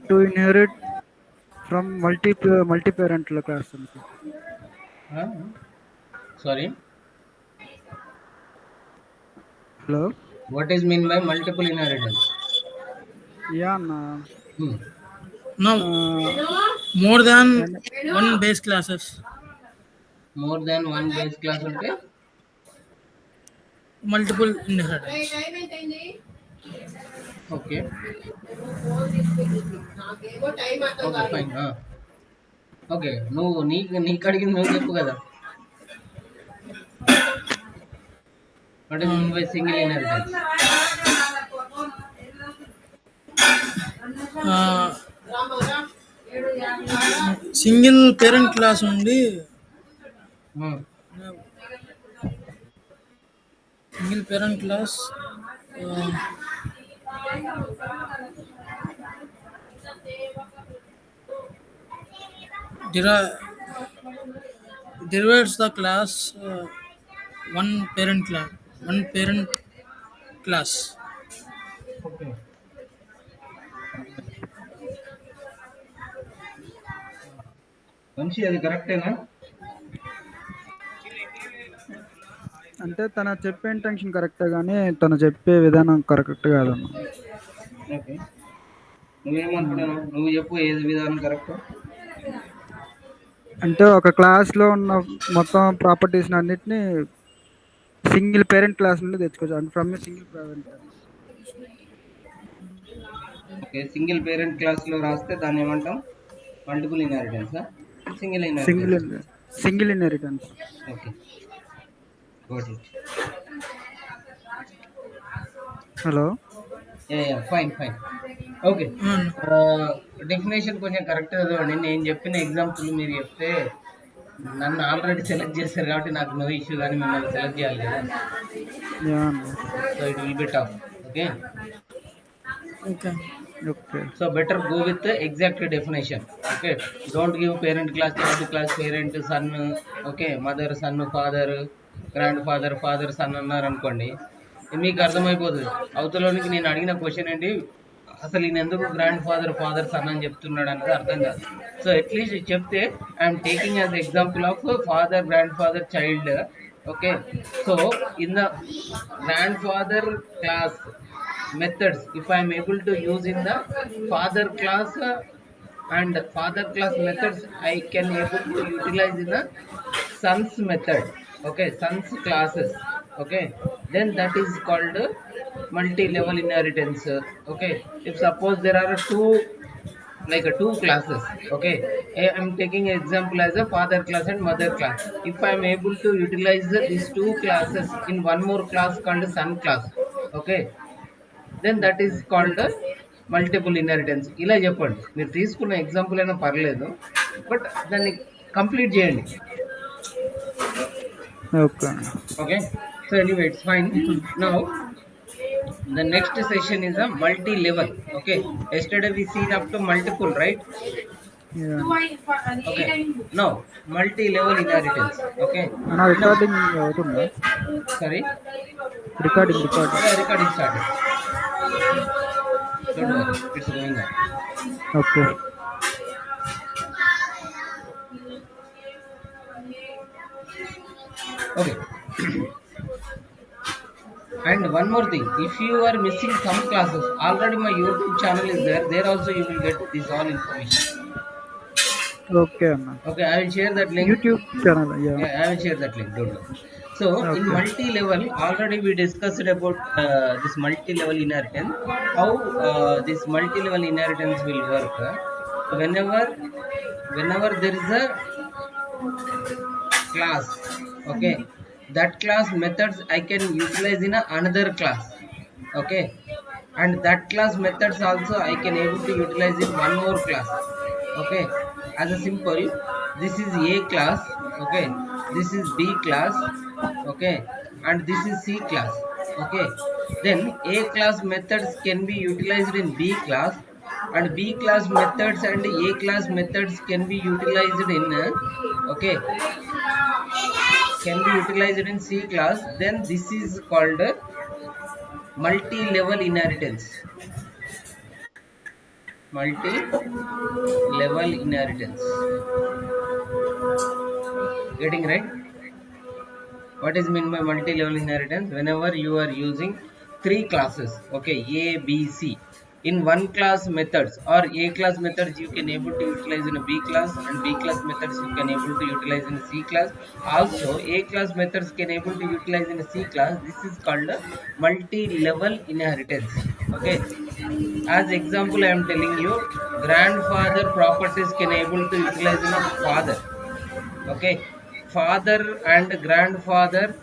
to inherit from multi-parent classes. Huh? Sorry, Hello. what is mean by multiple inheritance? Yeah, nah. Hmm. Now, Uh, more than and one base classes, More than one base class ఉంటే multiple inheritance. Okay okay fine okay నువ్వు నీకు అడిగింది నువ్వు చెప్పు కదా what is mean Um, by single inheritance uh, single parent class ఉండి single parent class derive, derives the class one parent class, one parent class. Okay మంచి అది కరెక్టేనా అంటే తన చెప్పే ఇంటెన్షన్ కరెక్టే కానీ తను చెప్పే విధానం కరెక్ట్ కాదన్న. ఓకే నువ్వేమనుకుంటున్నావు నువ్వు చెప్పు ఏది విధానం కరెక్ట్ అంటే ఒక క్లాస్లో ఉన్న మొత్తం ప్రాపర్టీస్ అన్నిటిని సింగిల్ పేరెంట్ క్లాస్ నుండి తెచ్చుకోవచ్చు and from a single parent. Okay single parent క్లాస్లో రాస్తే దాన్ని ఏమంటాం మల్టిపుల్ ఇన్హెరిటెన్సా single single inheritance single inheritance. Okay got it hello. Fine fine okay And definition కొంచెం కరెక్ట్ చదవండి నేను చెప్పిన ఎగ్జాంపుల్ మీరు చెప్తే నన్ను ఆల్రెడీ సెలెక్ట్ చేశారు కాబట్టి నాకు నో ఇష్యూ కానీ మిమ్మల్ని సెలెక్ట్ చేయాలి కదా యా అన్న. So it will be tough okay okay. Okay. So better go with exact definition okay don't give parent class third class parent son okay mother son father grandfather father son అన్నారు అనుకోండి మీకు అర్థమైపోతుంది అవతలోనికి నేను అడిగిన question ఏంటి అసలు ఈయన ఎందుకు గ్రాండ్ ఫాదర్ ఫాదర్ సన్ అని చెప్తున్నాడు అనేది అర్థం కాదు సో అట్లీస్ట్ చెప్తే I'm taking as example of father grand father child okay so in the grand father class methods if I am able to use in the father class and father class methods I can able to utilize in the sons method okay sons classes okay then that is called multi level inheritance okay if suppose there are two classes okay I am taking example as a father class and mother class if I am able to utilize these two classes in one more class called son class okay then that is called multiple inheritance ఇలా చెప్పండి మీరు తీసుకున్న example అయినా పర్లేదు but దాన్ని complete చేయండి okay. Okay so anyway it's fine now the next session is a multi level okay yesterday we seen up to multiple right yeah. okay now multi level inheritance okay అన్న now recording అవుతుందా? sorry recording. recording started don't worry it's going on okay. okay and one more thing if you are missing some classes already my YouTube channel is there also you will get this all information okay అన్న. okay I will share that link YouTube channel. Yeah. yeah I will share that link don't worry so in okay. multi level already we discussed about this multi level inheritance how this multi level inheritance will work whenever there is a class okay that class methods I can utilize in another class okay and that class methods also I can able to utilize in one more class okay as a simple this is A class okay this is B class okay and this is C class okay then A class methods can be utilized in B class and B class methods and A class methods can be utilized in okay can be utilized in C class then this is called multi level inheritance multi-level inheritance. Getting right? What is meant by multi-level inheritance? Whenever you are using three classes, okay, A, B, C, in one class methods or A class methods you can able to utilize in a B class, and B class methods you can able to utilize in a C class. Also, A class methods can able to utilize in a C class. This is called a multi-level inheritance. Okay. As example, I am telling you, grandfather properties can able to utilize in a father. Okay, father and grandfather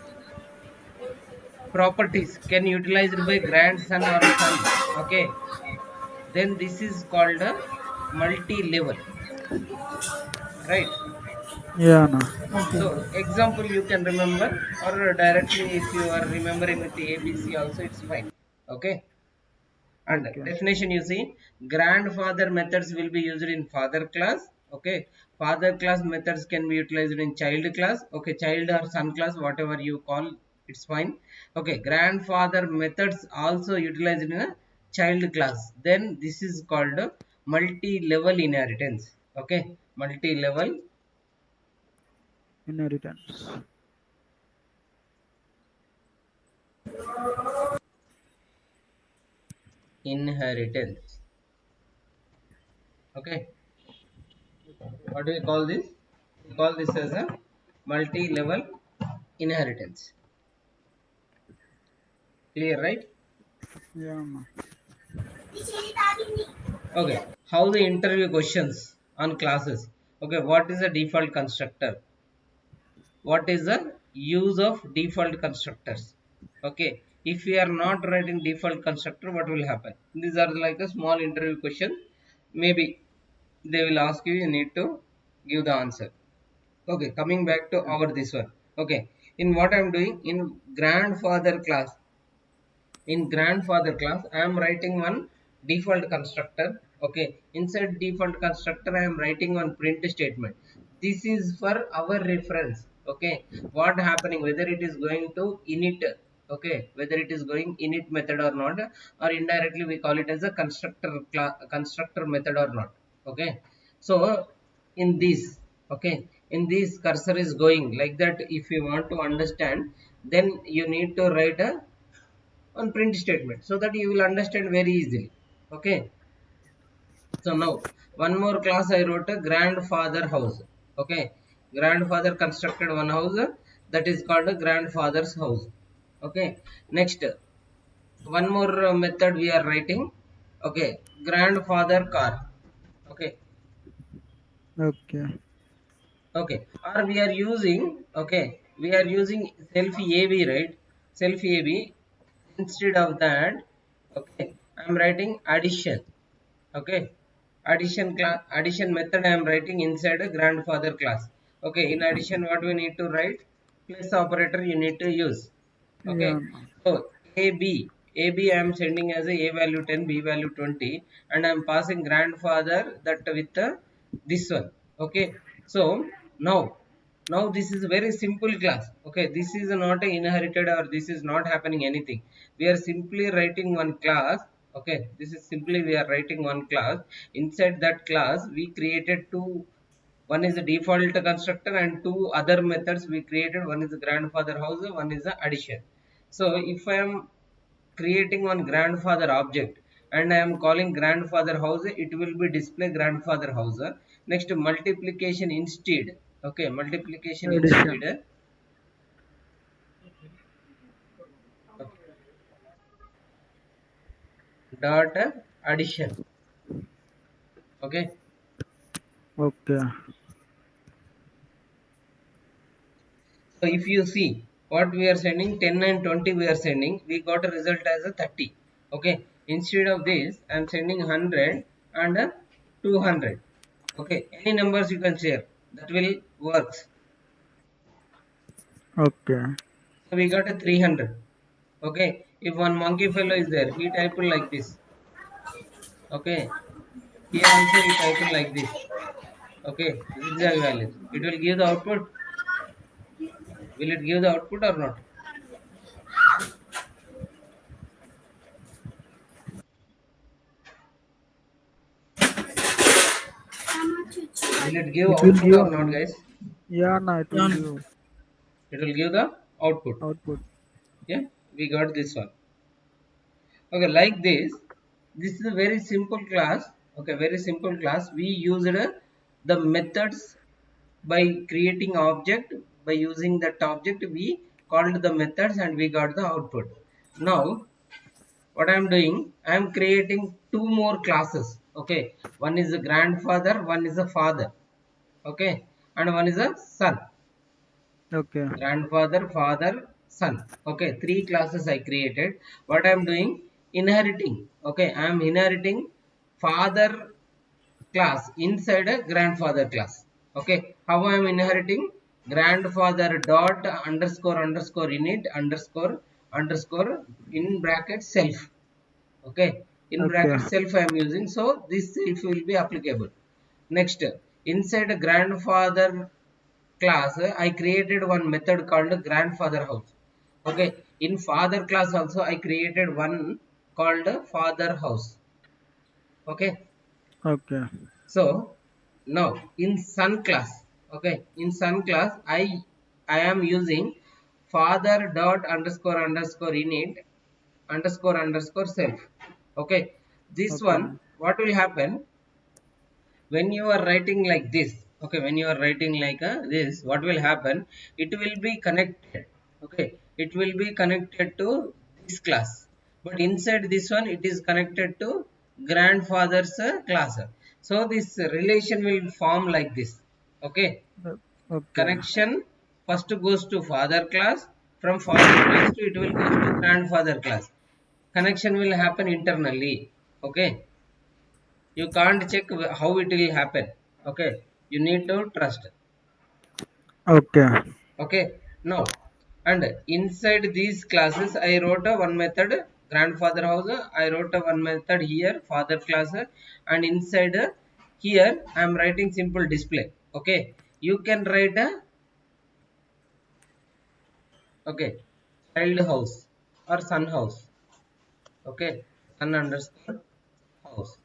properties can utilized by grandson or son. Okay, then this is called a multi-level, right? Yeah, no. Okay. So example you can remember, or directly if you are remembering with the ABC also it's fine. Okay, and Okay. definition you see, grandfather methods will be used in father class. Okay, father class methods can be utilized in child class. Okay, child or son class, whatever you call, it's fine. Okay, grandfather methods also utilized in a child class, then this is called a multi-level inheritance. Okay, multi-level Inheritance. inheritance. Okay, what do we call this? We call this as a multi-level inheritance. Clear, right? Yeah, no. Okay, how the interview questions on classes. Okay, what is the default constructor? What is the use of default constructors? Okay, if we are not writing default constructor, what will happen? These are like a small interview question. Maybe they will ask you, you need to give the answer. Okay, coming back to our this one. Okay, in what I am doing in grandfather class, in grandfather class I am writing one default constructor. Okay, inside default constructor I am writing one print statement. This is for our reference. Okay, what happening, whether it is going to init, okay, whether it is going init method or not, or indirectly we call it as a constructor method or not. Okay, so in this, okay, in this cursor is going like that. If you want to understand, then you need to write a on print statement so that you will understand very easily. Okay, so now one more class I wrote a grandfather house. Okay, grandfather constructed one house, that is called a grandfather's house. Okay, next one more method we are writing. Okay, grandfather car. Okay, Okay. okay, or we are using, okay, we are using self AB, right? Self AB, instead of that, okay, I am writing addition. Okay, addition method I am writing inside a grandfather class. Okay, in addition what we need to write, plus operator you need to use. Okay, Yeah, no. so ab I am sending as a value 10, B value 20, and I am passing grandfather that with this one. Okay, so now, this is a very simple class. Okay, this is not a inherited, or this is not happening anything. We are simply writing one class. Okay, this is simply we are writing one class. Inside that class we created two, one is the default constructor and two other methods we created. One is the grandfather house, one is the addition. So if I am creating one grandfather object and I am calling grandfather house, it will be display grandfather house. Next, multiplication instead. Okay, multiplication Addition. instead. Okay, dot addition. Okay, Okay. so if you see what we are sending, 10 and 20 we are sending, we got a result as a 30. Okay, instead of this I am sending 100 and 200. Okay, any numbers you can share, that will works. Okay. So we got a 300. Okay, if one monkey fellow is there, he typed like this. Okay, here also he typed like this. Okay, zigzag values, it will give the output. Will it give the output or not? Will it give It will output give or not, guys? yeah, no, it will Yeah. give It will give the output. output. Yeah, we got this one. Okay, like this. This is a very simple class. Okay, very simple class. We used the methods by creating object. By using that object, we called the methods and we got the output. Now, what I am doing, I am creating two more classes. Okay, one is a grandfather, one is a father. Okay, and one is a son. Okay. Grandfather, father, son. Okay, three classes I created. What I am doing, inheriting. Okay, I am inheriting father class inside a grandfather class. Okay, how I am inheriting? Grandfather dot underscore underscore init underscore underscore in bracket self. Okay, in Okay. bracket self I am using, so this self will be applicable. Next, inside a grandfather class, I created one method called grandfather house. Okay, in father class also I created one called father house. Okay, Okay. so now in son class, okay, in son class I am using father dot underscore underscore init underscore underscore self. Okay, this Okay. one, what will happen when you are writing like this? Okay, when you are writing like this, what will happen? It will be connected. Okay, it will be connected to this class, but inside this one it is connected to grandfather's class. So this relation will form like this. Okay, Okay. connection first goes to father class, from father class to it will goes to grandfather class. Connection will happen internally. Okay, you can't check how it will happen. Okay, you need to trust. Okay. Okay, now, and inside these classes I wrote a one method grandfather house. I wrote a one method here father class, and inside here I am writing simple display. Okay, you can write a, okay, child house or son house. Okay, son underscore house.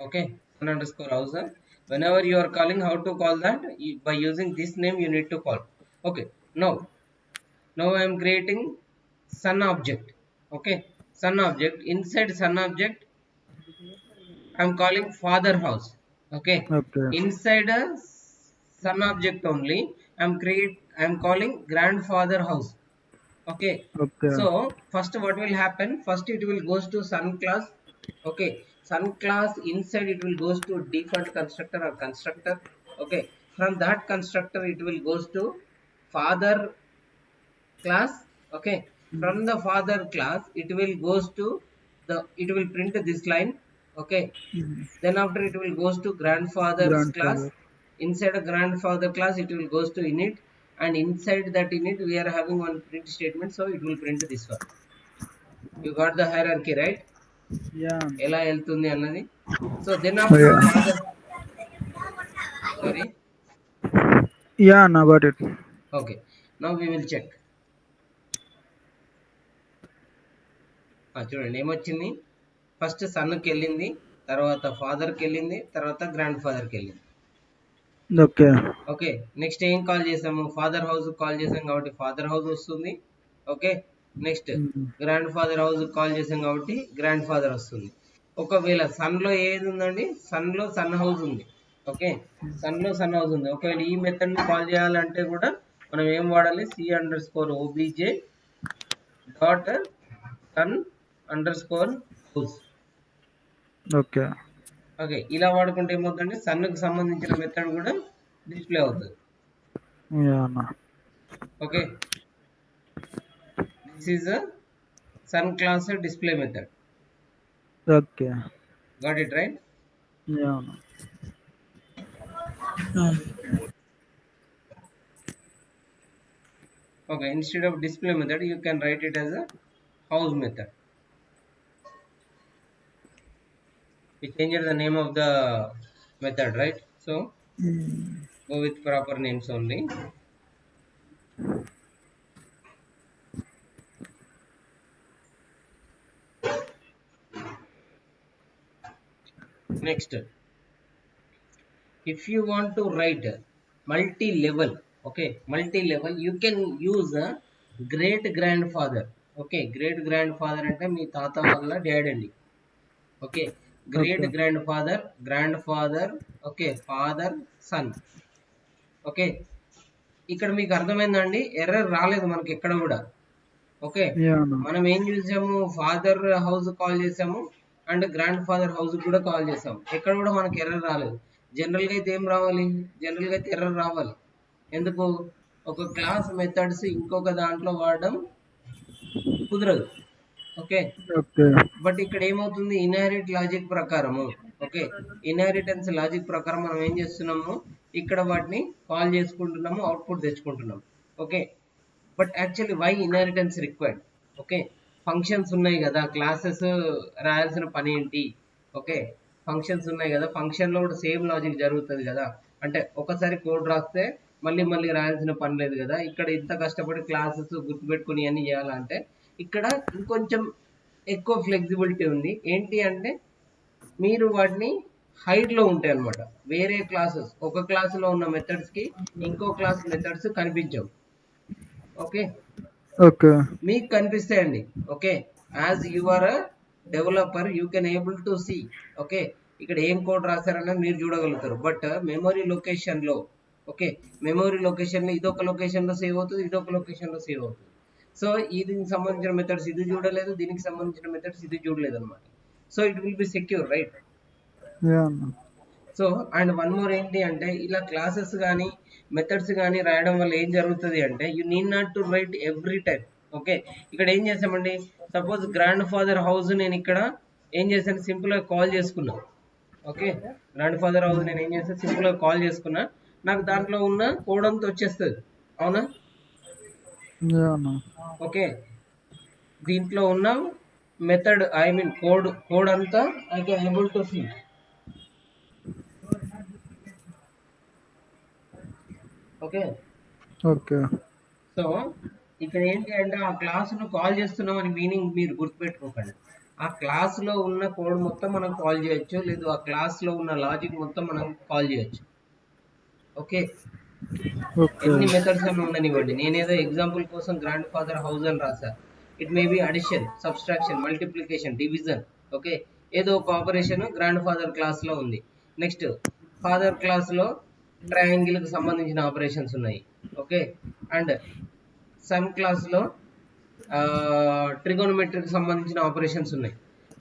Okay, son underscore house. Whenever you are calling, how to call that? By using this name you need to call. Okay, now I am creating son object. Okay, son object, inside son object I am calling father house. Okay, Okay. inside a son object only I am calling grandfather house. Okay, Okay. so first what will happen, first it will goes to son class. Okay, son class inside it will goes to default constructor or constructor. Okay, from that constructor it will goes to father class. Okay, from the father class it will goes to the, it will print this line. Okay, then after it will goes to grandfather's class. Grandfather. Inside a grandfather class it will goes to init, and inside that init we are having one print statement, so it will print this one. You got the hierarchy, right? Yeah. ఎలా వెళ్తుంది అన్నది. So then Oh, after yeah. father, sorry. Yeah, now got it. Okay, now we will check. చూడండి ఏమొచ్చింది, first సన్కి వెళ్ళింది, తర్వాత ఫాదర్కి వెళ్ళింది, తర్వాత గ్రాండ్ ఫాదర్కి వెళ్ళింది. Okay. ఓకే, నెక్స్ట్ ఏం కాల్ చేసాము, ఫాదర్ హౌస్ కాల్ చేసాం కాబట్టి ఫాదర్ హౌస్ వస్తుంది. Okay, next Mm. Grand father house call చేసాం కాబట్టి గ్రాండ్ ఫాదర్ వస్తుంది. ఒకవేళ సన్లో ఏది ఉందండి, సన్లో సన్ హౌస్ ఉంది. ఓకే, సన్లో సన్ హౌస్ ఉంది. ఒకవేళ ఈ మెథడ్ని కాల్ చేయాలంటే కూడా మనం ఏం వాడాలి, C underscore OBJ dot son underscore house. Okay. Okay, ఇలా వాడుకుంటే ఏమవుతుందంటే సన్కి సంబంధించిన మెథడ్ కూడా డిస్ప్లే అవుతుంది. Yeah, no. Okay, this is a son class display method. Okay. Got it right? Yeah, no. Um, Okay, instead of display method you can write it as a house method. We changed the name of the method, right? So go with proper names only. Next, if you want to write multi-level, okay, multi-level, you can use a great grandfather. Okay, great grandfather అంటే మీ తాత వాళ్ళ dad అండి. Okay, great okay. Grand father, okay, father son. Okay, ఇక్కడ మీకు అర్థమైందండి, error రాలేదు మనకి ఎక్కడ కూడా. Okay, yeah! అన్న. మనం ఏం చూసాము, ఫాదర్ హౌస్ కాల్ చేసాము అండ్ గ్రాండ్ ఫాదర్ హౌస్ కూడా కాల్ చేసాము, ఎక్కడ కూడా మనకి ఎర్రర్ రాలేదు. జనరల్గా అయితే ఏం రావాలి, జనరల్గా అయితే ఎర్రర్ రావాలి. ఎందుకు, ఒక క్లాస్ మెథడ్స్ ఇంకొక దాంట్లో వాడడం కుదరదు. Okay, okay. బట్ ఇక్కడ ఏమవుతుంది, ఇన్హెరిట్ లాజిక్ ప్రకారము, ఓకే, ఇన్హెరిటెన్స్ లాజిక్ ప్రకారం మనం ఏం చేస్తున్నాము, ఇక్కడ వాటిని కాల్ చేసుకుంటున్నాము, అవుట్పుట్ తెచ్చుకుంటున్నాము. Okay, but actually why inheritance required? Okay, functions ఉన్నాయి కదా, క్లాసెస్ రాయాల్సిన పని ఏంటి? ఓకే, ఫంక్షన్స్ ఉన్నాయి కదా, ఫంక్షన్లో కూడా సేమ్ లాజిక్ జరుగుతుంది కదా. అంటే ఒకసారి కోడ్ రాస్తే మళ్ళీ మళ్ళీ రాయాల్సిన పని లేదు కదా. ఇక్కడ ఇంత కష్టపడి క్లాసెస్ గుర్తుపెట్టుకుని అన్ని చేయాలంటే ఇక్కడ ఇంకొంచెం ఎక్కువ ఫ్లెక్సిబిలిటీ ఉంది. ఏంటి అంటే మీరు వాటిని హైట్లో ఉంటాయి అనమాట. వేరే క్లాసెస్, ఒక క్లాసులో ఉన్న మెథడ్స్కి ఇంకో క్లాస్ మెథడ్స్ కనిపించవు. Okay, okay. మీకు కనిపిస్తాయండి. Okay, as you are a developer you can able to see. Okay, ఇక్కడ ఏం కోడ్ రాశారన్నది మీరు చూడగలుగుతారు. బట్ మెమొరీ లొకేషన్లో, ఓకే, మెమొరీ లొకేషన్లో ఇదొక లొకేషన్లో సేవ్ అవుతుంది, ఇదొక లొకేషన్లో సేవ్ అవుతుంది. సో దీనికి సంబంధించిన మెథడ్స్ ఇది చూడలేదు, దీనికి సంబంధించిన మెథడ్స్ ఇది చూడలేదు అనమాట. So it will B secure, right? Yeah! అన్న. సో అండ్ వన్ మోర్ ఏంటి అంటే, ఇలా క్లాసెస్ కానీ మెథడ్స్ కానీ రాయడం వల్ల ఏం జరుగుతుంది అంటే, you need not to right every time. Okay, ఇక్కడ ఏం చేసామండి, సపోజ్ గ్రాండ్ ఫాదర్ హౌస్ నేను ఇక్కడ ఏం చేశాను, సింపుల్గా కాల్ చేసుకున్నా. ఓకే, గ్రాండ్ ఫాదర్ హౌస్ నేను ఏం చేస్తాను, సింపుల్గా కాల్ చేసుకున్నా, నాకు దాంట్లో ఉన్న కోడ్ అంతా వచ్చేస్తుంది. అవునా? యాహ్! అన్న. ఓకే, దీంట్లో ఉన్న మెథడ్ ఐ మీన్ కోడ్ అంతా I can able to see. Okay, okay. So ఇక్కడ ఏంటి అంటే, ఆ క్లాసును కాల్ చేస్తున్నాం అని మీనింగ్ మీరు గుర్తుపెట్టుకోకండి. ఆ క్లాస్లో ఉన్న కోడ్ మొత్తం మనం కాల్ చేయొచ్చు, లేదు ఆ క్లాస్లో ఉన్న లాజిక్ మొత్తం మనం కాల్ చేయొచ్చు. Okay, okay. ఎన్ని మెథడ్స్ అని ఉండనివ్వండి. నేనేదో ఎగ్జాంపుల్ కోసం గ్రాండ్ ఫాదర్ హౌస్ అని రాసా. It may be addition, subtraction, multiplication, division. Okay, ఏదో ఒక ఆపరేషన్ గ్రాండ్ ఫాదర్ క్లాస్లో ఉంది. నెక్స్ట్ ఫాదర్ క్లాస్లో ట్రయాంగిల్కి సంబంధించిన ఆపరేషన్స్ ఉన్నాయి. ఓకే, అండ్ సన్ క్లాస్లో ట్రిగోనోమెట్రీకి సంబంధించిన ఆపరేషన్స్ ఉన్నాయి.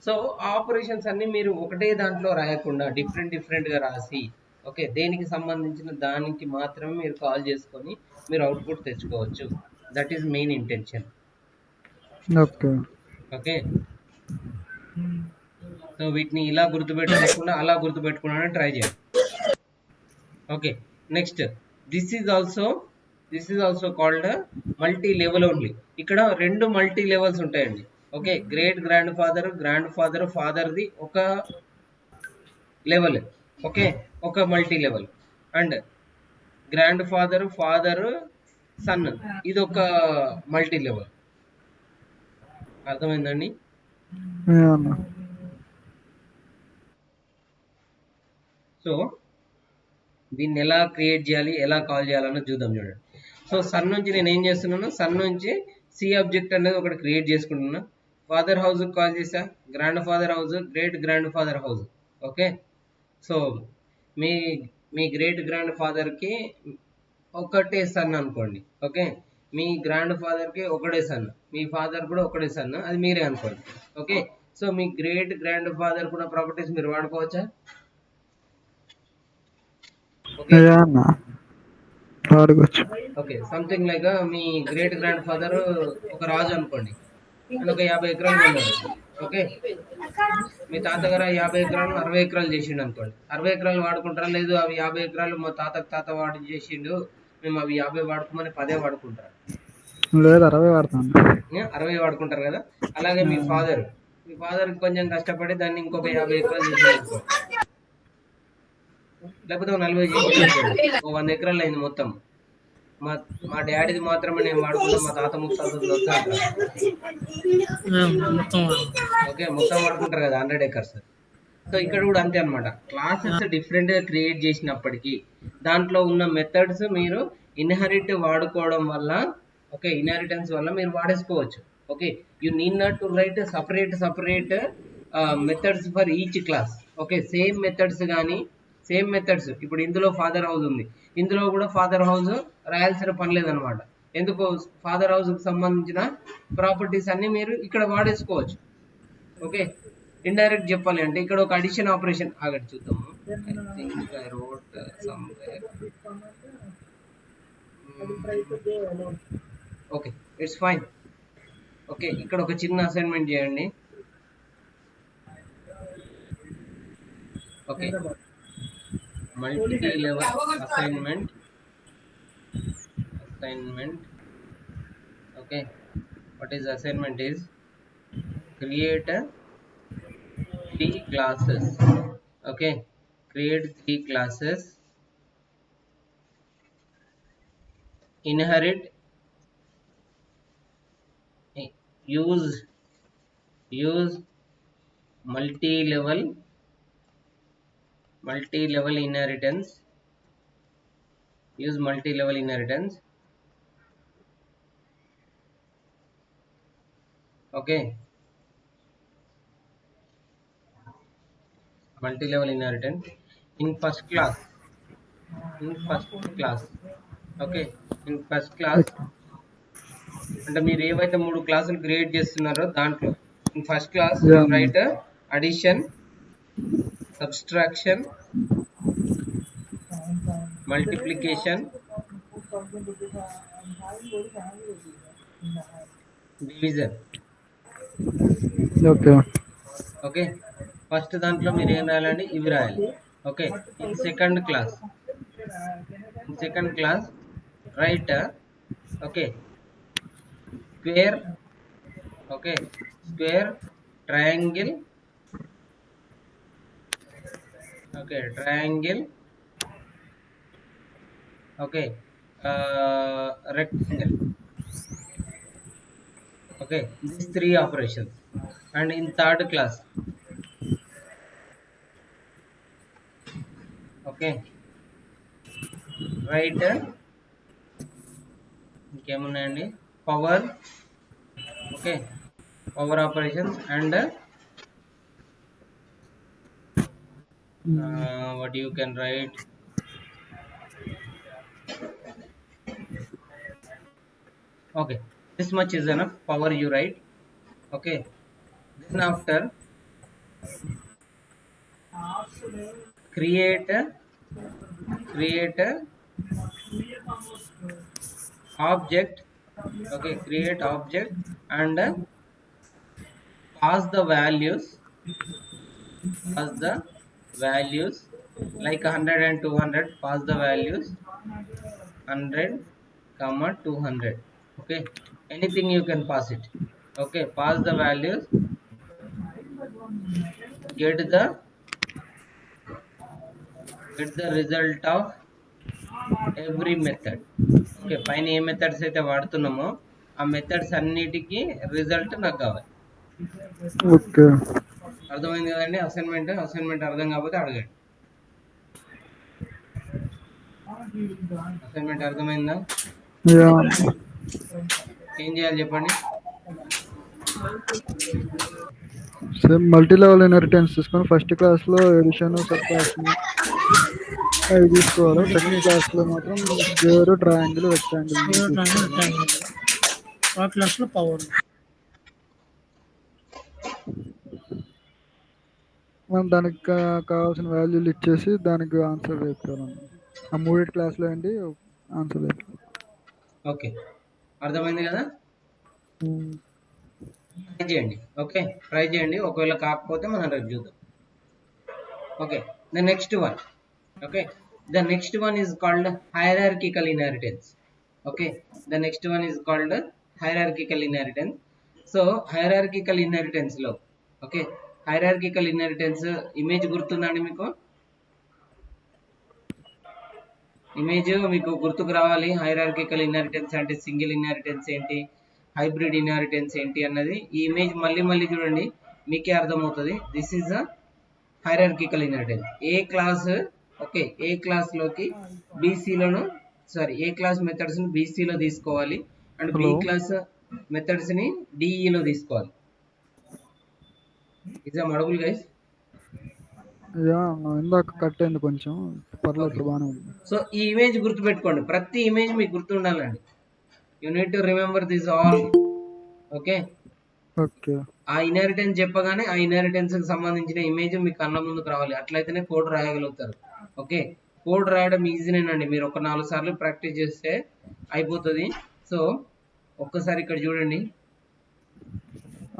సో ఆపరేషన్స్ అన్ని మీరు ఒకటే దాంట్లో రాయకుండా డిఫరెంట్గా రాసి, ఓకే, దేనికి సంబంధించిన దానికి మాత్రమే మీరు కాల్ చేసుకొని మీరు అవుట్పుట్ తెచ్చుకోవచ్చు. That is main intention. Okay. Okay, so వీటిని ఇలా గుర్తుపెట్టుకోకుండా అలా గుర్తుపెట్టుకోవడానికి ట్రై చేయండి. Okay, next this is also called multi level only. ఇక్కడ రెండు మల్టీ లెవెల్స్ ఉంటాయండి. ఓకే, గ్రేట్ గ్రాండ్ ఫాదర్ ఫాదర్ది ఒక లెవెల్, ఓకే, ఒక multi level, and grand father son ఇది ఒక మల్టీ లెవెల్. అర్థమైందండి? యాహ్! అన్న. సో దీన్ని ఎలా క్రియేట్ చేయాలి, ఎలా కాల్ చేయాలన్నో చూద్దాం. చూడండి, సో సన్ నుంచి నేను ఏం చేస్తున్నాను, సన్ నుంచి సి ఆబ్జెక్ట్ అనేది ఒకటి క్రియేట్ చేసుకుంటున్నా. ఫాదర్ హౌస్ కాల్ చేసా, grand father house, great grand father house. Okay, so మీ గ్రేట్ గ్రాండ్ ఫాదర్కి ఒకటే సన్ అనుకోండి. ఓకే, మీ గ్రాండ్ ఫాదర్కి ఒకటే సన్, మీ ఫాదర్ కూడా ఒకటే సన్, అది మీరే అనుకోండి. ఓకే, సో మీ గ్రేట్ గ్రాండ్ ఫాదర్ కూడా ప్రాపర్టీస్ మీరు వాడుకోవచ్చా? Okay, yeah! అన్న. వాడుకోవచ్చు. ఓకే, సంథింగ్ లైక్ మీ గ్రేట్ గ్రాండ్ ఫాదర్ ఒక రాజు అనుకోండి, అని ఒక 50 ఎకరాలు కొన్నాడు. ఓకే, మీ తాతగారు 50 ఎకరాలు 60 ఎకరాలు చేసిండు అనుకోండి. 60 ఎకరాలు వాడుకుంటారా, లేదు అవి 50 ఎకరాలు మా తాత వాడి చేసిండు, మేము అవి 50 వాడుకోమని 10 వాడుకుంటారు? లేదు, 60 వాడతాను. 60 వాడుకుంటారు కదా. అలాగే మీ ఫాదర్ కొంచెం కష్టపడి దాన్ని ఇంకొక 50 ఎకరాలు చేసిండు అనుకోండి, లేకపోతే 40 చేసిండు అనుకోండి, 100 ఎకరాలు అయింది మొత్తం. మా డాడీది మాత్రమే నేను వాడుకుంటాం, మా తాత ముత్తాతలు వద్దు అంటారు. మొత్తం ఓకే, మొత్తం వాడుకుంటారు కదా 100 ఎకర్స్. సో ఇక్కడ కూడా అంతే అనమాట. క్లాసెస్ డిఫరెంట్ గా క్రియేట్ చేసినప్పటికీ దాంట్లో ఉన్న మెథడ్స్ మీరు ఇన్హెరిట్ వాడుకోవడం వల్ల, ఓకే, ఇన్హెరిటెన్స్ వల్ల మీరు వాడేసుకోవచ్చు. Okay, you need not to write separate methods for each class. Okay, same methods కానీ సేమ్ మెథడ్స్ ఇప్పుడు ఇందులో ఫాదర్ హౌస్ ఉంది, ఇందులో కూడా ఫాదర్ హౌస్ రాయాల్సిన పని లేదనమాట. ఎందుకు? ఫాదర్ హౌస్ కి సంబంధించిన ప్రాపర్టీస్ అన్ని మీరు ఇక్కడ వాడేసుకోవచ్చు. ఓకే, ఇండైరెక్ట్ చెప్పాలి అంటే ఇక్కడ ఒక అడిషన్ ఆపరేషన్ ఆగండి చూద్దాము. I think I wrote somewhere. Okay, it's fine. Okay, ఇక్కడ ఒక చిన్న అసైన్మెంట్ చేయండి. Okay, multi level assignment. Okay, what is assignment is create 3 classes. Okay, create 3 classes, inherit, use multi-level inheritance, use multi-level inheritance. Okay, multi-level inheritance in first class. Okay, in first class అంటే మీరు ఏవైతే 3 క్లాసులు create చేస్తున్నారో దాంట్లో in first class right addition, subtraction, multiplication, division. Okay okay, first దాంట్లో మీరు ఏం రాయాలండి? ఇవి రాయాలి. Okay, in second class right okay square, okay square, triangle, okay triangle, okay rectangle. Okay, these 3 operations. And in third class, okay, write ఇంకేమున్నాయండి? Power, okay power operations and what you can write, okay, this much is enough. Power you write. Okay, then after create object. Okay, create object and pass the values like 100 and 200. Pass the values 100, 200. Okay, anything you can pass it. Okay, pass the values, get the result of every method. Okay, పైన ఏ methods అయితే వాడుతున్నామో ఆ methods అన్నిటికీ result నాకు కావాలి. Okay అర్థమైంది కదండి? Assignment అర్థం కాకపోతే అడగండి. అసైన్మెంట్ అర్థమైందా? యా ఏం చేయాలి చెప్పండి? సేమ్ మల్టీ లెవెల్ ఇన్హెరిటెన్స్ తీసుకొని ఫస్ట్ క్లాస్లో ఎడిషన్, సబ్ట్రాక్షన్ అవి తీసుకోవాలి. సెకండ్ క్లాస్లో మాత్రం స్క్వేర్, ట్రయాంగిల్, రెక్టాంగిల్. థర్డ్ క్లాస్లో పవర్. మనం దానికి కావాల్సిన వాల్యూలు ఇచ్చేసి దానికి ఆన్సర్ వేసుకోవాలి. ఆ 3 క్లాస్లో అండి ఆన్సర్ వేసుకోవాలి. ఓకే, అర్థమైంది కదా? ట్రై చేయండి. ఓకే, ట్రై చేయండి. ఒకవేళ కాకపోతే మనం రేపు చూద్దాం. Okay, the next one. Okay, the next one is called hierarchical inheritance. Okay, the next one is called hierarchical inheritance. So hierarchical inheritance లో, ఓకే హైరార్కికల్ ఇన్హెరిటెన్స్ ఇమేజ్ గుర్తుందండి మీకు? ఇమేజ్ మీకు గుర్తుకు రావాలి. హైరార్కికల్ ఇన్హెరిటెన్స్ అంటే సింగిల్ ఇన్హెరిటెన్స్ ఏంటి, hybrid inheritance ఏంటి అన్నది ఈ ఇమేజ్ మళ్ళీ చూడండి, మీకే అర్థమవుతుంది. This is a hierarchical inheritance. A class okay A class లోకి బీసీలోను ఏ క్లాస్ మెథడ్స్ ని బీసీలో తీసుకోవాలి and B hello. Class methods ని డిఈలో తీసుకోవాలి. ఎగ్జామ్ అడగులు గైస్. యా ఇందాక కట్ అయింది కొంచెం, పర్లేదు ఓకే, ఇప్పుడు బాగానే ఉంది. సో ఈ ఇమేజ్ గుర్తుపెట్టుకోండి, ప్రతి ఇమేజ్ మీకు గుర్తుండాలండి. You need to remember this all. Okay, okay ఆ ఇన్హెరిటెన్స్ చెప్పగానే ఆ ఇన్హెరిటెన్స్ కి సంబంధించిన ఇమేజ్ మీ కళ్ళ ముందుకు రావాలి, అట్లయితేనే కోడ్ రాయగలుగుతారు. ఓకే, కోడ్ రాయడం ఈజీనేనండి, మీరు ఒక 4 సార్లు ప్రాక్టీస్ చేస్తే అయిపోతుంది. సో ఒక్కసారి ఇక్కడ చూడండి.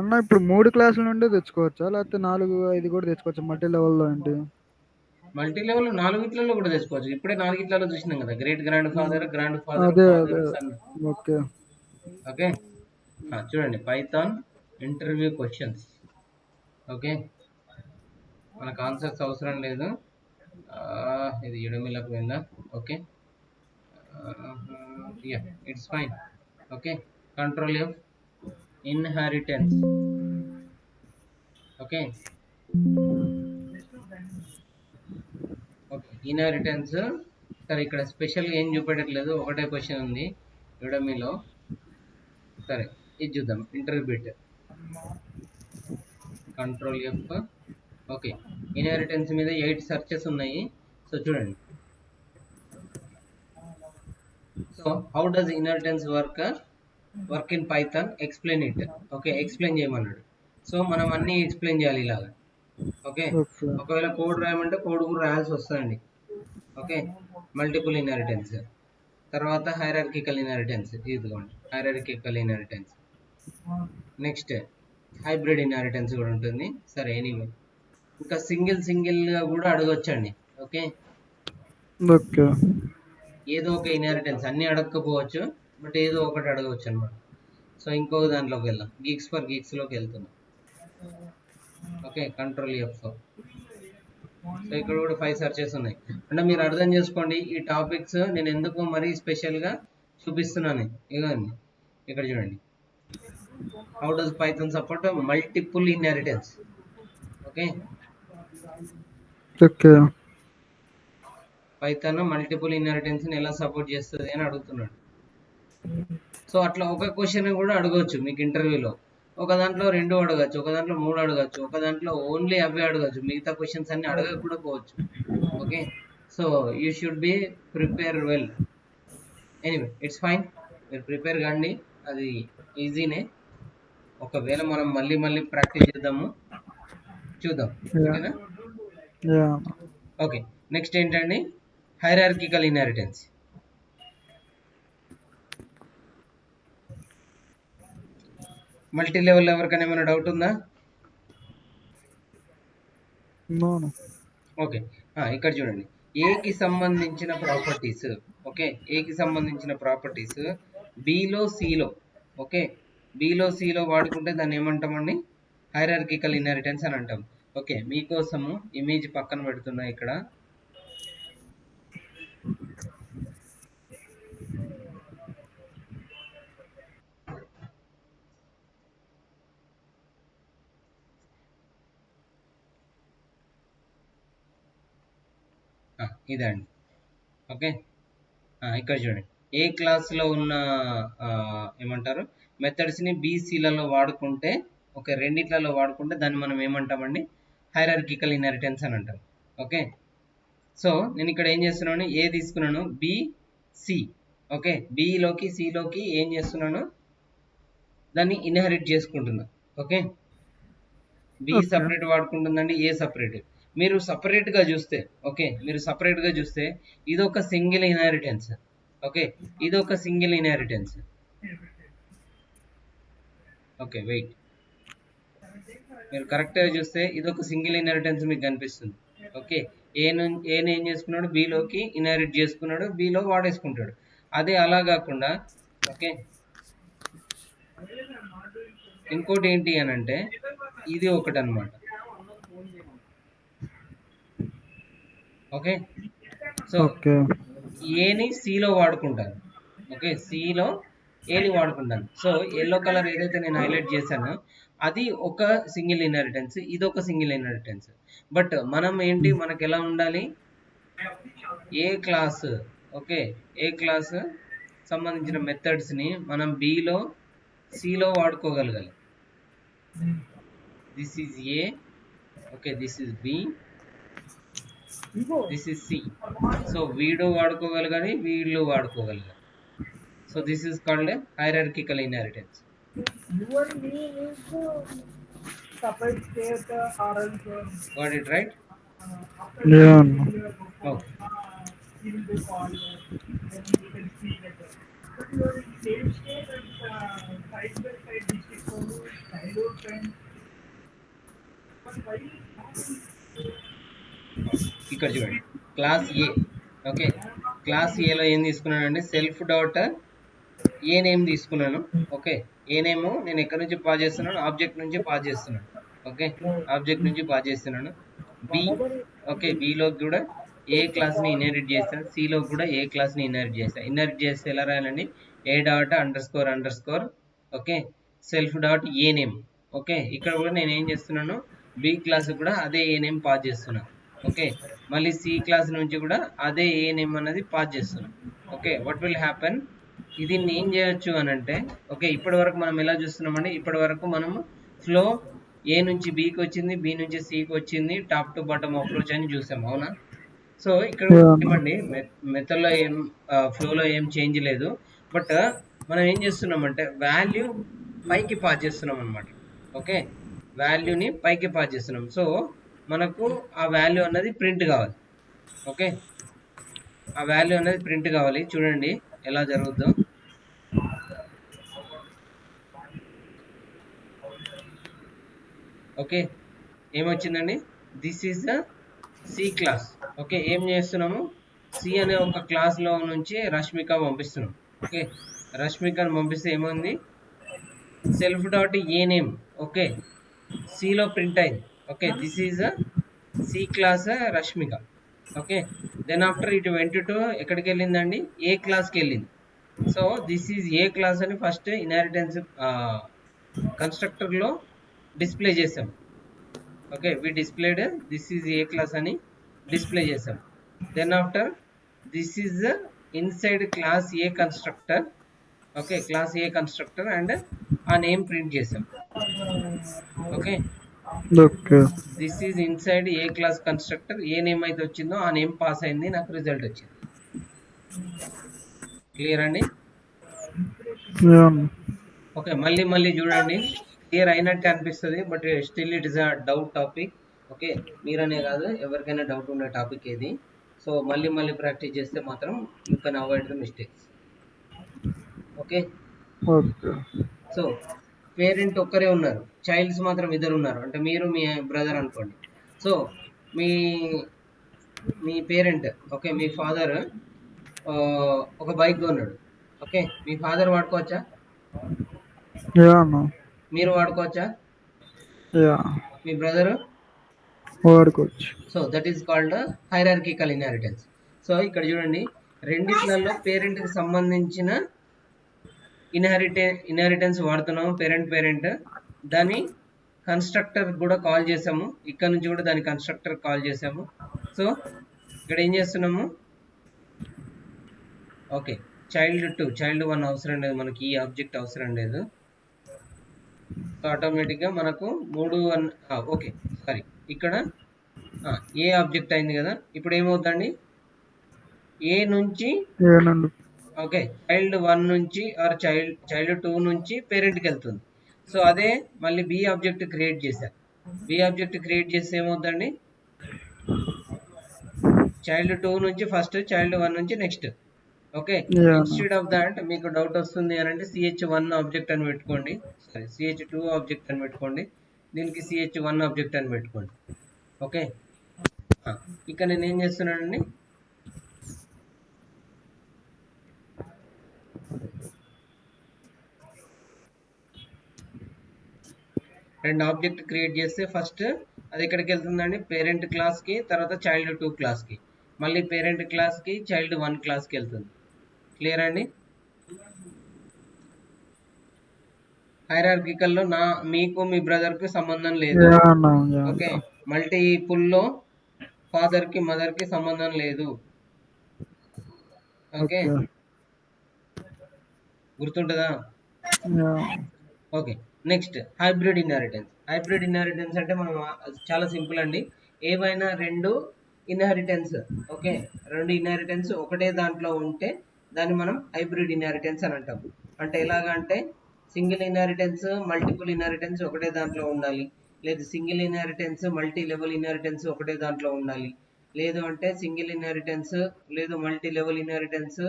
అన్న, ఇప్పుడు 3 క్లాసుల నుండే తెచ్చుకోవచ్చా, లేకపోతే 4, 5 కూడా తెచ్చుకోవచ్చా మల్టీ లెవెల్లో ఏంటి? మల్టీ లెవెల్ 4 కూడా తెచ్చుకోవచ్చు. ఇప్పుడే 4 చూసినాం కదా, great grand father, grand father, అదే ఫాదర్, అదే సన్. ఓకే ఓకే, చూడండి పైథాన్ ఇంటర్వ్యూ క్వశ్చన్స్. ఓకే, మనకు ఆన్సర్స్ అవసరం లేదు. ఇది యుడమిలోకి పోయిందా? Okay, yeah it's fine. Okay, control F, inheritance. Okay, okay inheritance. సరే, ఇక్కడ స్పెషల్గా ఏం చూపెట్టట్లేదు, ఒకటే క్వశ్చన్ ఉంది యుడమిలో. సరే, ఇది చూద్దాం. Interview bit, control F. Okay, inheritance మీద 8 సెర్చెస్ ఉన్నాయి. సో చూడండి. So how does inheritance work in Python, explain it. Okay, explain చేయమన్నాడు. సో మనం అన్ని ఎక్స్ప్లెయిన్ చేయాలి ఇలాగా. ఓకే, ఓకే ఒకవేళ కోడ్ రాయమంటే కోడ్ కూడా రాయాల్సి వస్తుందండి. ఓకే, మల్టిపుల్ ఇన్హెరిటెన్స్, తర్వాత హైరార్కికల్ ఇన్హెరిటెన్స్, ఇదిగోండి hierarchical inheritance. Next hybrid inheritance కూడా ఉంటుంది. సరే, ఎనీవే ఇంకా సింగిల్ గా కూడా అడగొచ్చండి. ఓకే, ఓకే ఏదో ఒక ఇన్హెరిటెన్స్, అన్ని అడగకపోవచ్చు, బట్ ఏదో ఒకటి అడగవచ్చు అనమాట. సో ఇంకొక దాంట్లోకి వెళ్దాం, గీక్స్ ఫర్ గీక్స్ లోకి వెళ్తున్నాం. Okay, control F. సో ఇక్కడ కూడా 5 సెర్చెస్ ఉన్నాయి. అంటే మీరు అర్థం చేసుకోండి, ఈ టాపిక్స్ నేను ఎందుకు మరీ స్పెషల్ గా చూపిస్తున్నాను. ఇవ్వండి, ఇక్కడ చూడండి. How does Python support multiple inheritance. Okay, okay Python multiple inheritance ని ఎలా సపోర్ట్ చేస్తుంది అని అడుగుతున్నాడు. సో అట్లా ఒక క్వశ్చన్ కూడా అడగవచ్చు మీకు ఇంటర్వ్యూలో. ఒక దాంట్లో 2 అడగచ్చు, ఒక దాంట్లో 3 అడగచ్చు, ఒక దాంట్లో ఓన్లీ అవే అడగచ్చు, మిగతా క్వశ్చన్స్ అన్ని అడగక కూడా పోవచ్చు. Okay, so you should be prepare well. Anyway it's fine, మీరు ప్రిపేర్ కండి, అది ఈజీనే. ఒకవేళ మనం మళ్ళీ ప్రాక్టీస్ చేద్దాము, చూద్దాం. ఓకేనా? యా ఓకే, నెక్స్ట్ ఏంటండి, హైరార్కికల్ ఇన్హెరిటెన్స్. మల్టీ లెవెల్ ఎవరికైనా ఏమైనా డౌట్ ఉందా? నో ఓకే, ఇక్కడ చూడండి. ఏకి సంబంధించిన ప్రాపర్టీస్. ఓకే, ఏకి సంబంధించిన ప్రాపర్టీస్ బిలో సిలో. ఓకే, బిలో సిలో వాడుకుంటే దాన్ని ఏమంటామండి, హైరార్కికల్ ఇన్హెరిటెన్స్ అని అంటాం. ఓకే, మీకోసము ఇమేజ్ పక్కన పెడుతున్నా ఇక్కడ. ఇదండి. ఓకే, ఇక్కడ చూడండి. ఏ క్లాస్లో ఉన్న ఏమంటారు మెథడ్స్ని బీసీలలో వాడుకుంటే, ఓకే రెండిట్లలో వాడుకుంటే దాన్ని మనం ఏమంటామండి, హైరార్కికల్ ఇన్హెరిటెన్స్ అని అంటాం. ఓకే, సో నేను ఇక్కడ ఏం చేస్తున్నాను, ఏ తీసుకున్నాను, బి సి. ఓకే, బిలోకి సిలోకి ఏం చేస్తున్నాను, దాన్ని ఇన్హెరిట్ చేసుకుంటున్నా. ఓకే, బి సపరేట్ వాడుకుంటుందండి, ఏ సపరేట్. మీరు సపరేట్ గా చూస్తే, ఓకే మీరు సపరేట్ గా చూస్తే ఇది ఒక సింగిల్ ఇన్హెరిటెన్స్. ఓకే, ఇది ఒక సింగిల్ ఇన్హెరిటెన్స్. ఓకే వెయిట్, మీరు కరెక్ట్ గా చూస్తే ఇది ఒక సింగిల్ ఇన్హెరిటెన్స్ మీకు కనిపిస్తుంది. ఓకే, ఏని ఏం చేసుకున్నాడు, బిలోకి ఇన్హెరిట్ చేసుకున్నాడు, బిలో వాడేసుకుంటాడు. అదే అలా కాకుండా ఓకే ఇంకోటి ఏంటి అని అంటే ఇది ఒకటి అనమాట. ఓకే, సో ఓకే ఏని సిలో వాడుకుంటాను. ఓకే, సిలో ఏని వాడుకుంటాను. సో ఎల్లో కలర్ ఏదైతే నేను హైలైట్ చేశానో అది ఒక సింగిల్ ఇన్హెరిటెన్స్, ఇది ఒక సింగిల్ ఇన్హెరిటెన్స్. బట్ మనం ఏంటి, మనకి ఎలా ఉండాలి, A class, okay, A class సంబంధించిన మెథడ్స్ ని మనం బిలో సిలో వాడుకోగలగాలి. This is A, okay, this is B, this is C. So వీడు వాడుకోగలగాలి, వీళ్ళు వాడుకోగలగాలి. So this is called hierarchical inheritance. Got it right? Yeah, అన్న. Okay. ఇక్కడ చూడండి, క్లాస్ ఏ, ఓకే, క్లాస్ ఏలో ఏం తీసుకున్నానండి, సెల్ఫ్ డాట్ ఏ నేమ్ తీసుకున్నాను. ఓకే, ఏ నేమ్ నేను ఎక్కడి నుంచి పాస్ చేస్తున్నాను, ఆబ్జెక్ట్ నుంచి పాస్ చేస్తున్నాను. ఓకే, ఆబ్జెక్ట్ నుంచి పాస్ చేస్తున్నాను. బి, ఓకే, బిలో కూడా ఏ క్లాస్ని ఇన్హెరిట్ చేస్తాను, సిలో కూడా ఏ క్లాస్ని ఇన్హెరిట్ చేస్తాను. ఇన్హెరిట్ చేస్తే ఎలా రాయాలండి, A dot underscore, okay, self dot A name. Okay, ఇక్కడ కూడా నేను ఏం చేస్తున్నాను, బి క్లాస్ కూడా అదే ఏ నేమ్ పాస్ చేస్తున్నాను. ఓకే, మళ్ళీ సి క్లాస్ నుంచి కూడా అదే ఏ నేమ్ అన్నది పాస్ చేస్తున్నాం. ఓకే, వాట్ విల్ హ్యాపెన్, ఇది ఏం చేయొచ్చు అని అంటే, ఓకే, ఇప్పటి వరకు మనం ఎలా చూస్తున్నామండి, ఇప్పటి వరకు మనము ఫ్లో ఏ నుంచి బికి వచ్చింది, బి నుంచి సికి వచ్చింది, టాప్ టు బాటమ్ అప్రోచ్ అని చూసాం, అవునా? సో ఇక్కడ ఏమండి, మెథడ్లో ఏం ఫ్లోలో ఏం చేంజ్ లేదు. బట్ మనం ఏం చేస్తున్నామంటే వాల్యూ పైకి పాస్ చేస్తున్నాం అనమాట. ఓకే, వాల్యూని పైకి పాస్ చేస్తున్నాం. సో మనకు ఆ వాల్యూ అన్నది ప్రింట్ కావాలి. ఓకే, ఆ వాల్యూ అనేది ప్రింట్ కావాలి. చూడండి ఎలా జరుగుద్దో. ఓకే, ఏమొచ్చిందండి, this is the C class. Okay, ఏం చేస్తున్నాము, సి అనే ఒక క్లాస్లో నుంచి రష్మిక పంపిస్తున్నాం. ఓకే, రష్మికను పంపిస్తే ఏముంది, self dot A name, okay, సిలో ప్రింట్ అయింది. Okay, this is C class Rashmika. Okay, then after it went to ఎక్కడికి వెళ్ళిందండి, ఏ క్లాస్కి వెళ్ళింది. So this is A class అని ఫస్ట్ ఇన్హెరిటెన్స్ కన్స్ట్రక్టర్లో డిస్ప్లే చేసాం. Okay, we displayed this is A class అని డిస్ప్లే చేసాం. Then after this is inside class A constructor. Okay, class A constructor and ఆ నేమ్ ప్రింట్ చేసాం. Okay, okay, this is inside A class constructor, A name అయితే వచ్చిందో ఆ name pass అయింది, నాకు result వచ్చింది. క్లియర్ అండి? yeah, అన్న. ఓకే, మళ్ళీ చూడండి, క్లియర్ అయినట్టు అనిపిస్తుంది, but still it is a doubt topic. Okay, మీరనే కాదు, ఎవరికైనా డౌట్ ఉండే టాపిక్ ఏది. సో మళ్ళీ ప్రాక్టీస్ చేస్తే మాత్రం you can avoid the mistakes. Okay, okay, so parent ఒక్కరే ఉన్నారు, చైల్డ్స్ మాత్రం ఇద్దరు ఉన్నారు, అంటే మీరు మీ బ్రదర్ అనుకోండి. సో మీ మీ పేరెంట్, ఓకే, మీ ఫాదర్ ఒక బైక్ కొన్నాడు. ఓకే, మీ ఫాదర్ వాడుకోవచ్చా, yeah, అన్న. మీరు వాడుకోవచ్చా, Yeah, మీ బ్రదరు? వాడుకోవచ్చు. So that is called hierarchical inheritance. So ఇక్కడ చూడండి, రెండిట్లలో పేరెంట్కి సంబంధించిన ఇన్హెరిటెన్స్ వాడుతున్నాము, పేరెంట్. దాని కన్స్ట్రక్టర్ కూడా కాల్ చేసాము, ఇక్కడ నుంచి కూడా దాని కన్స్ట్రక్టర్ కాల్ చేసాము. సో ఇక్కడ ఏం చేస్తున్నాము, ఓకే, చైల్డ్ 1 అవసరం లేదు, మనకి ఈ ఆబ్జెక్ట్ అవసరం లేదు. సో ఆటోమేటిక్గా మనకు 3 ఓకే, సారీ, ఇక్కడ ఏ ఆబ్జెక్ట్ అయింది కదా, ఇప్పుడు ఏమవుతుందండి, ఏ నుంచి, ఏనండి. ఓకే, చైల్డ్ 1 నుంచి ఆర్ చైల్డ్ 2 నుంచి పేరెంట్కి వెళ్తుంది. సో అదే మళ్ళీ బి ఆబ్జెక్ట్ క్రియేట్ చేశారు. బి ఆబ్జెక్ట్ క్రియేట్ చేస్తే ఏమవుతుందండి, చైల్డ్ 2 నుంచి ఫస్ట్, చైల్డ్ 1 నుంచి next. Okay, Yeah. Instead of that మీకు డౌట్ వస్తుంది అని అంటే CH1 ఆబ్జెక్ట్ అని పెట్టుకోండి, సారీ CH2 ఆబ్జెక్ట్ అని పెట్టుకోండి, దీనికి CH1 ఆబ్జెక్ట్ అని పెట్టుకోండి. ఓకే, ఇక్కడ నేను ఏం చేస్తున్నానండి, రెండు ఆబ్జెక్ట్ క్రియేట్ చేస్తే ఫస్ట్ అది ఎక్కడికి వెళ్తుందండి, పేరెంట్ క్లాస్కి, తర్వాత చైల్డ్ 2 క్లాస్కి, మళ్ళీ పేరెంట్ క్లాస్కి, చైల్డ్ 1 క్లాస్కి వెళ్తుంది. క్లియర్ అండి? హైరార్కికల్లో మీకు మీ బ్రదర్కి సంబంధం లేదు. యా అన్న, యా ఓకే, యా. మల్టిపుల్లో ఫాదర్కి మదర్కి సంబంధం లేదు. Okay, okay. గుర్తుంటుందా? Yeah. Okay, next hybrid inheritance. Hybrid inheritance అంటే మనం చాలా సింపుల్ అండి. ఏవైనా రెండు ఇన్హెరిటెన్స్, ఓకే, రెండు ఇన్హెరిటెన్స్ ఒకటే దాంట్లో ఉంటే దాన్ని మనం హైబ్రిడ్ ఇన్హెరిటెన్స్ అని అంటాం. అంటే ఎలాగంటే సింగిల్ ఇన్హెరిటెన్స్ మల్టిపుల్ ఇన్హెరిటెన్స్ ఒకటే దాంట్లో ఉండాలి, లేదు single inheritance multi level inheritance ఒకటే దాంట్లో ఉండాలి, లేదు అంటే సింగిల్ ఇన్హెరిటెన్స్ లేదు multi level inheritance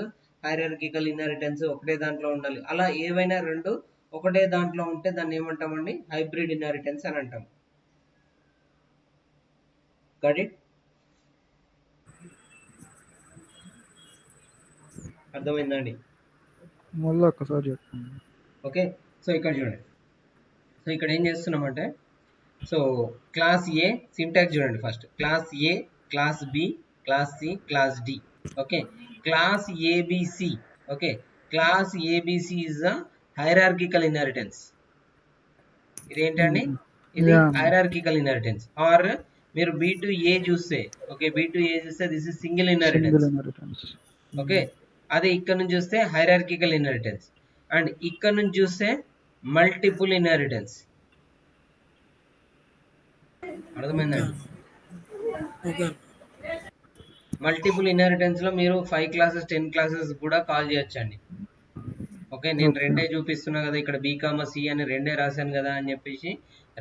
hierarchical inheritance ఒకటే దాంట్లో ఉండాలి. అలా ఏవైనా రెండు ఒకటే దాంట్లో ఉంటే దాన్ని ఏమంటామండి? హైబ్రిడ్ ఇన్హెరిటెన్స్ అని అంటాం. Got it? అర్థమైందండి? మళ్ళీ ఒక్కసారి చెప్పండి. ఓకే, సో ఇక్కడ చూడండి. సో ఇక్కడ ఏం చేస్తున్నామంటే, సో క్లాస్ ఏ సింటాక్స్ చూడండి. First class A, class B, class C, class D. Okay, class ABC. Okay, class ABC is the hierarchical inheritance. ఇదేంటండి? ఇది యా అన్న. Hierarchical inheritance. ఆర్ మీరు బి టు ఏ చూస్తే, okay, B to A చూస్తే this is single single inheritance. Inheritance. Okay, అదే ఇక్కడ నుంచి చూస్తే హైరార్కికల్ ఇన్హెరిటెన్స్. అండ్ ఇక్కడ నుంచి చూస్తే మల్టిపుల్ ఇన్హెరిటెన్స్. ఓకే అర్థమైందండి? ఓకే మల్టిపుల్ ఇన్హెరిటెన్స్ లో మీరు 5 క్లాసెస్ 10 క్లాసెస్ కూడా కాల్ చేయొచ్చండి. ఓకే, నేను ఓకే. రెండే చూపిస్తున్నా కదా, ఇక్కడ బి కామ సి అని రెండే రాశాను కదా అని చెప్పేసి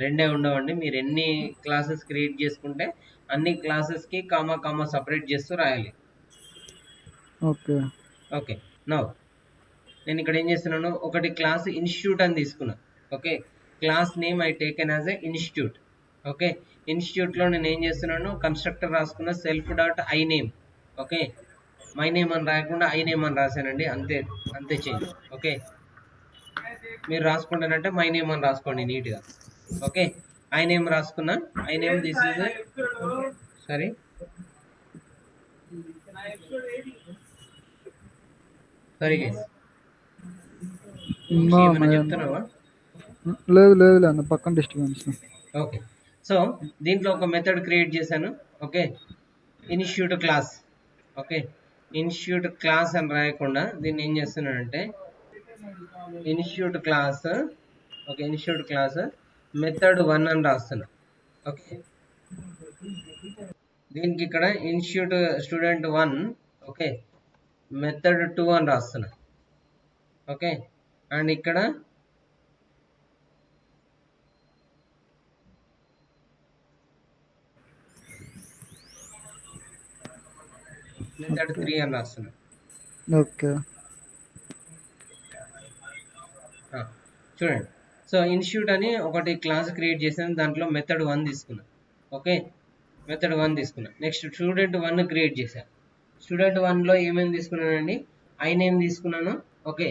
రెండే ఉండవండి. మీరు ఎన్ని క్లాసెస్ క్రియేట్ చేసుకుంటే అన్ని క్లాసెస్ కి కామా కామా సపరేట్ చేస్తూ రాయాలి. ఓకే. ఓకే, నౌ నేను ఇక్కడ ఏం చేస్తున్నాను, ఒకటి క్లాస్ ఇన్స్టిట్యూట్ అని తీసుకున్నా. Okay, class name I taken as a institute. Okay, institute లో నేను ఏం చేస్తున్నాను, కన్స్ట్రక్టర్ రాసుకున్న self dot I name. Okay, my name అని రాయకుండా ఐ నేమ్ అని రాశానండి. అంతే, అంతే చేంజ్. ఓకే, మీరు రాసుకుంటానంటే మై నేమ్ అని రాసుకోండి నీట్గా. ఓకే, ఐ నేమ్ రాసుకున్నా. I name this is sorry, sorry guys, ఉన్నా ఏమైనా అన్న. చెప్తున్నావా? లేదు లేదు లేదు, పక్కన డిస్టర్బెన్స్. ఓకే, సో దీంట్లో ఒక మెథడ్ క్రియేట్ చేశాను. Okay, institute class. Okay, institute class అని రాయకుండా దీన్ని ఏం చేస్తున్నానంటే institute class, okay, institute class method 1 అని రాస్తున్నా. ఓకే, దీనికి ఇక్కడ ఇన్స్టిట్యూట్ స్టూడెంట్ 1, ఓకే, మెథడ్ 2 అని రాస్తున్నా. ఓకే, అండ్ ఇక్కడ మెథడ్ ఓకే. 3 అని రాస్తున్నా. ఓకే. చూడండి, సో ఇన్స్టిట్యూట్ అని ఒకటి క్లాస్ క్రియేట్ చేసాను, దాంట్లో మెథడ్ 1 తీసుకున్నా. ఓకే, మెథడ్ 1 తీసుకున్నా. నెక్స్ట్ స్టూడెంట్ 1 క్రియేట్ చేశాను. స్టూడెంట్ 1లో ఏమేమి తీసుకున్నానండి? ఐ నేమ్ తీసుకున్నాను. Okay,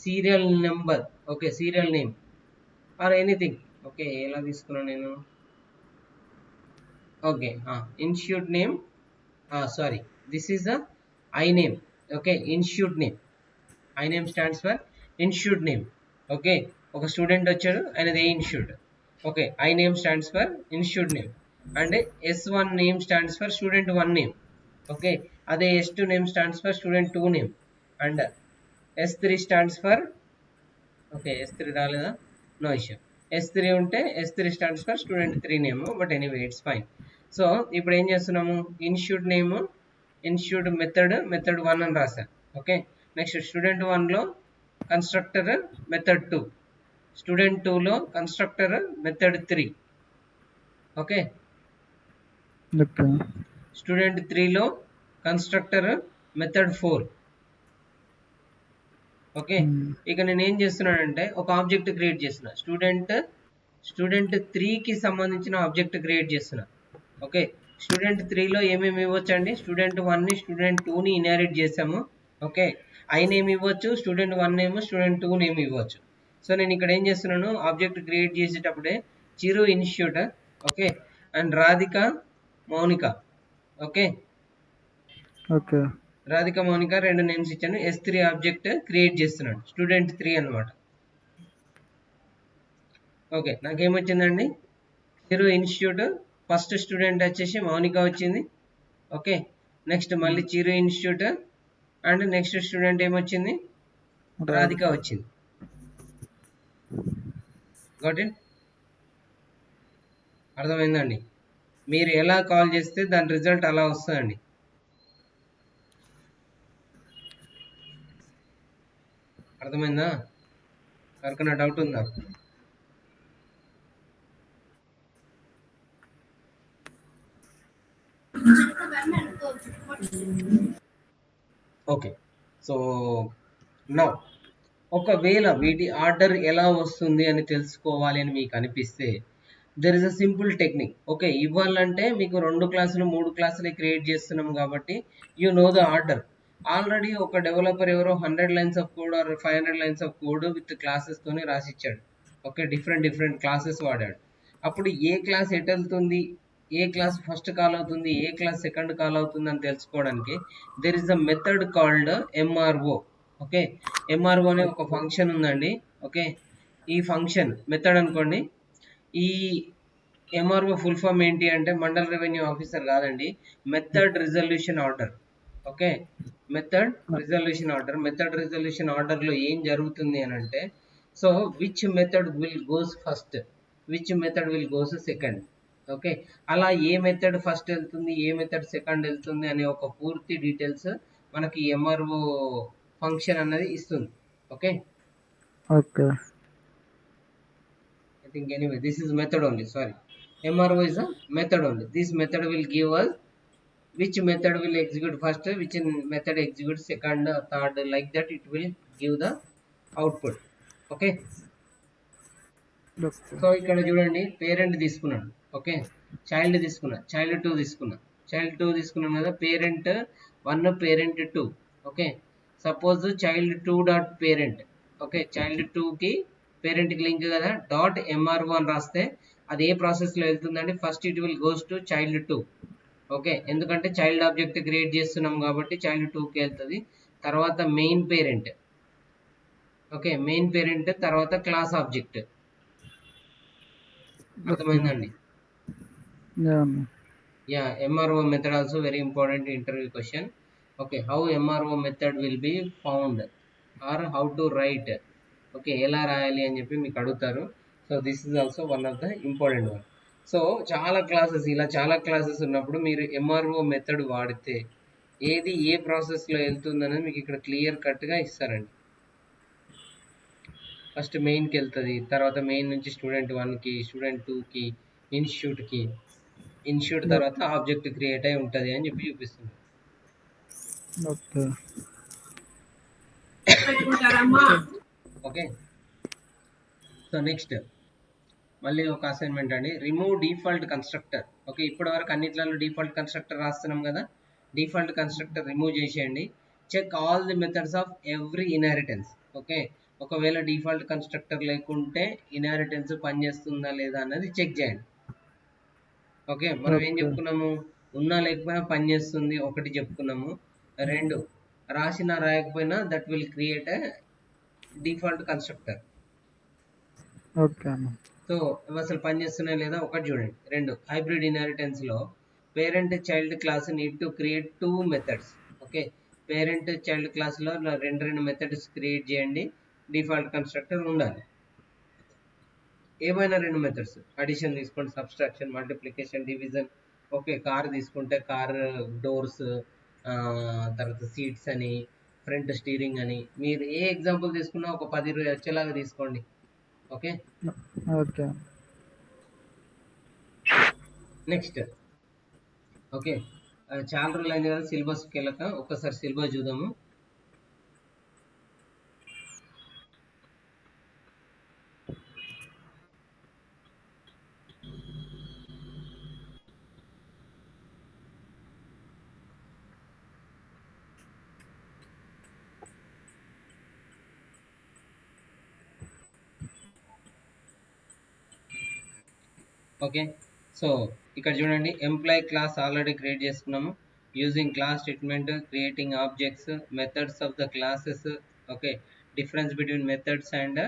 serial number, okay, serial name or anything. Okay, ఎలా తీసుకున్నాను నేను? Okay, institute name, sorry, this is the I name. Okay, institute name. I name stands for institute name. Okay, ఒక student వచ్చాడు, ఆయనది ఏ institute. Okay, I name stands for institute name. And S1 name stands for student 1 name. Okay, అదే S2 name stands for student 2 name. And S3 stands for, okay, S3 రాలేదా? No issue. S3 ఉంటే S3 stands for student 3 name. But anyway it's fine. So ఇప్పుడు ఏం చేస్తున్నాము, institute name, institute method 1 అని రాశాను. Okay, next student 1లో constructor method 2, student 2లో constructor method 3. Okay, okay. Student 3లో కన్స్ట్రక్టర్ మెథడ్ 4. ఓకే, ఇక నేను ఏం చేస్తున్నానంటే ఒక ఆబ్జెక్ట్ క్రియేట్ చేస్తున్నా. స్టూడెంట్ 3కి సంబంధించిన ఆబ్జెక్ట్ క్రియేట్ చేస్తున్నా. ఓకే, స్టూడెంట్ 3లో ఏమేమి ఇవ్వచ్చు అండి? స్టూడెంట్ 1ని స్టూడెంట్ 2ని ఇన్హెరిట్ చేసాము. ఓకే, ఐ నేమ్ ఇవ్వచ్చు, స్టూడెంట్ 1 నేమ్ స్టూడెంట్ 2 నేమ్ ఇవ్వచ్చు. సో నేను ఇక్కడ ఏం చేస్తున్నాను, ఆబ్జెక్ట్ క్రియేట్ చేసేటప్పుడే Chiru institute, okay, and Radhika Mounika. Okay, okay. Radhika Mounika రెండు నేమ్స్ ఇచ్చాను. S3 ఆబ్జెక్ట్ క్రియేట్ చేస్తున్నాను, స్టూడెంట్ 3 అనమాట. ఓకే, నాకేమొచ్చిందండి? చిరు ఇన్స్టిట్యూట్ ఫస్ట్ స్టూడెంట్ వచ్చేసి మౌనిక వచ్చింది. ఓకే, నెక్స్ట్ మళ్ళీ చిరు ఇన్స్టిట్యూట్ అండ్ నెక్స్ట్ స్టూడెంట్ ఏమొచ్చింది? రాధిక వచ్చింది. Got it? అర్థమైందండి? మీరు ఎలా కాల్ చేస్తే దాని రిజల్ట్ అలా వస్తుందండి. అర్థమైందా? ఎవరికైనా డౌట్ ఉందా? ఓకే, సో నౌ ఒకవేళ వీటి ఆర్డర్ ఎలా వస్తుంది అని తెలుసుకోవాలి అని మీకు అనిపిస్తే there is a simple technique. Okay, ఇవ్వాలంటే మీకు 2 క్లాసులు 3 క్లాసులు క్రియేట్ చేస్తున్నాం కాబట్టి you know the order. Already ఒక డెవలపర్ ఎవరో 100 lines of code or 500 lines of code with classes తోని రాసిచ్చాడు. ఓకే, డిఫరెంట్ క్లాసెస్ వాడాడు. అప్పుడు ఏ క్లాస్ ఎటు వెళ్తుంది, ఏ క్లాస్ ఫస్ట్ కాల్ అవుతుంది, ఏ క్లాస్ సెకండ్ కాల్ అవుతుంది అని తెలుసుకోవడానికి there is a method called MRO. Okay, MRO అనే ఒక ఫంక్షన్ ఉందండి. ఓకే, ఈ ఫంక్షన్ మెథడ్ అనుకోండి. ఈ ఎంఆర్ఓ ఫుల్ ఫామ్ ఏంటి అంటే మండల్ రెవెన్యూ ఆఫీసర్ కాదండి, method resolution order. Okay, method resolution ఆర్డర్లో ఏం జరుగుతుంది అని అంటే, so which method will goes first, which method will goes second. Okay, అలా ఏ మెథడ్ ఫస్ట్ వెళ్తుంది, ఏ మెథడ్ సెకండ్ వెళ్తుంది అనే ఒక పూర్తి డీటెయిల్స్ మనకి ఎంఆర్ఓ ఫంక్షన్ అన్నది ఇస్తుంది. Okay, okay. I think anyway this is method only, sorry, MRO is a method only. This method will give us which method will execute first, which method executes second, third, like that it will give the output. Okay, okay. So ఇక్కడ చూడండి, parent తీసుకున్నాను. Okay, child తీసుకున్నా, child 2 తీసుకున్నా, child 2 తీసుకున్నాను కదా, parent 1 parent 2. Okay, suppose child 2 dot parent. Okay, child 2కి పేరెంట్కి link కదా, డాట్ ఎంఆర్ఓ అని రాస్తే అది ఏ ప్రాసెస్లో వెళ్తుందండి? First it will goes to child 2. Okay, ఎందుకంటే చైల్డ్ ఆబ్జెక్ట్ క్రియేట్ చేస్తున్నాం కాబట్టి చైల్డ్ 2కి వెళ్తుంది. తర్వాత main parent. Okay, main parent తర్వాత క్లాస్ ఆబ్జెక్ట్. అర్థమైందండి? Yeah, MRO method also very important interview question. Okay, how MRO method will be found or how to write. Okay, ఎలా రాయాలి అని చెప్పి మీకు అడుగుతారు. So this is also one of the important one. So చాలా classes ఉన్నప్పుడు మీరు MRO method వాడితే ఏది ఏ ప్రాసెస్లో వెళ్తుంది అనేది మీకు ఇక్కడ క్లియర్ కట్గా ఇస్తారండి. ఫస్ట్ మెయిన్కి వెళ్తుంది, తర్వాత మెయిన్ నుంచి స్టూడెంట్ 1కి, స్టూడెంట్ 2కి, ఇన్స్టిట్యూట్కి, ఇన్స్టిట్యూట్ తర్వాత ఆబ్జెక్ట్ క్రియేట్ అయి ఉంటుంది అని చెప్పి చూపిస్తుంది. ఓకే. ఓకే, సో నెక్స్ట్ మళ్ళీ ఒక అసైన్మెంట్ అండి, రిమూవ్ డిఫాల్ట్ కన్స్ట్రక్టర్. ఓకే, ఇప్పటి వరకు అన్నిట్లలో డిఫాల్ట్ కన్స్ట్రక్టర్ రాస్తున్నాం కదా, డిఫాల్ట్ కన్స్ట్రక్టర్ రిమూవ్ చేసేయండి. Check all the methods of every inheritance. Okay, ఒకవేళ డిఫాల్ట్ కన్స్ట్రక్టర్ లేకుంటే ఇన్హెరిటెన్స్ పనిచేస్తుందా లేదా అన్నది చెక్ చేయండి. ఓకే, మనం ఏం చెప్పుకున్నాము? ఉన్నా లేకపోయినా పనిచేస్తుంది ఒకటి చెప్పుకున్నాము. 2, రాసినా రాయకపోయినా that will create a default constructor. Okay అన్న. సో అసలు పనిచేస్తున్నాయి లేదా ఒకటి చూడండి. 2, హైబ్రిడ్ ఇన్హెరిటెన్స్ లో parent child class need to create 2 methods. Okay, parent child class లో 2 మెథడ్స్ క్రియేట్ చేయండి, డిఫాల్ట్ కన్స్ట్రక్టర్ ఉండాలి. ఏమైనా 2 మెథడ్స్, అడిషన్ తీసుకోండి, subtraction, multiplication, division. Okay, car తీసుకుంటే కార్ డోర్స్, తర్వాత సీట్స్ అని, ఫ్రంట్ స్టీరింగ్ అని, మీరు ఏ ఎగ్జాంపుల్ తీసుకున్నా ఒక 10-20 వచ్చేలాగా తీసుకోండి. Okay, okay. నెక్స్ట్. ఓకే, చాలా రోజులు అయింది కదా సిలబస్కి వెళ్ళక, ఒక్కసారి సిలబస్ చూద్దాము. ఓకే, సో ఇక్కడ చూడండి, ఎంప్లాయీ క్లాస్ ఆల్రెడీ క్రియేట్ చేసుకున్నాము. Using class statement, creating objects, methods of the classes. Okay, difference between methods and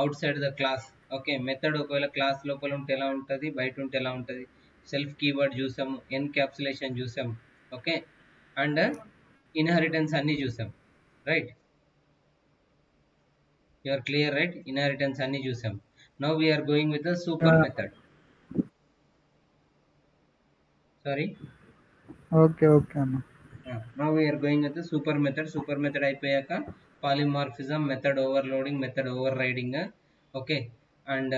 outside the class. Okay, method ఒకవేళ క్లాస్ లోపల ఉంటే ఎలా ఉంటుంది, బయట ఉంటే ఎలా ఉంటుంది. సెల్ఫ్ కీవర్డ్ చూసాము, ఎన్క్యాప్సులేషన్ చూసాము. ఓకే, అండ్ ఇన్హెరిటెన్స్ అన్నీ చూసాం. Right, you are clear right. Inheritance అన్నీ చూసాం. Now we're going with the super method. Sorry, okay okay అన్న. Now we're going with super method. Super method అయిపోయాక polymorphism, method overloading, method overriding. Okay, and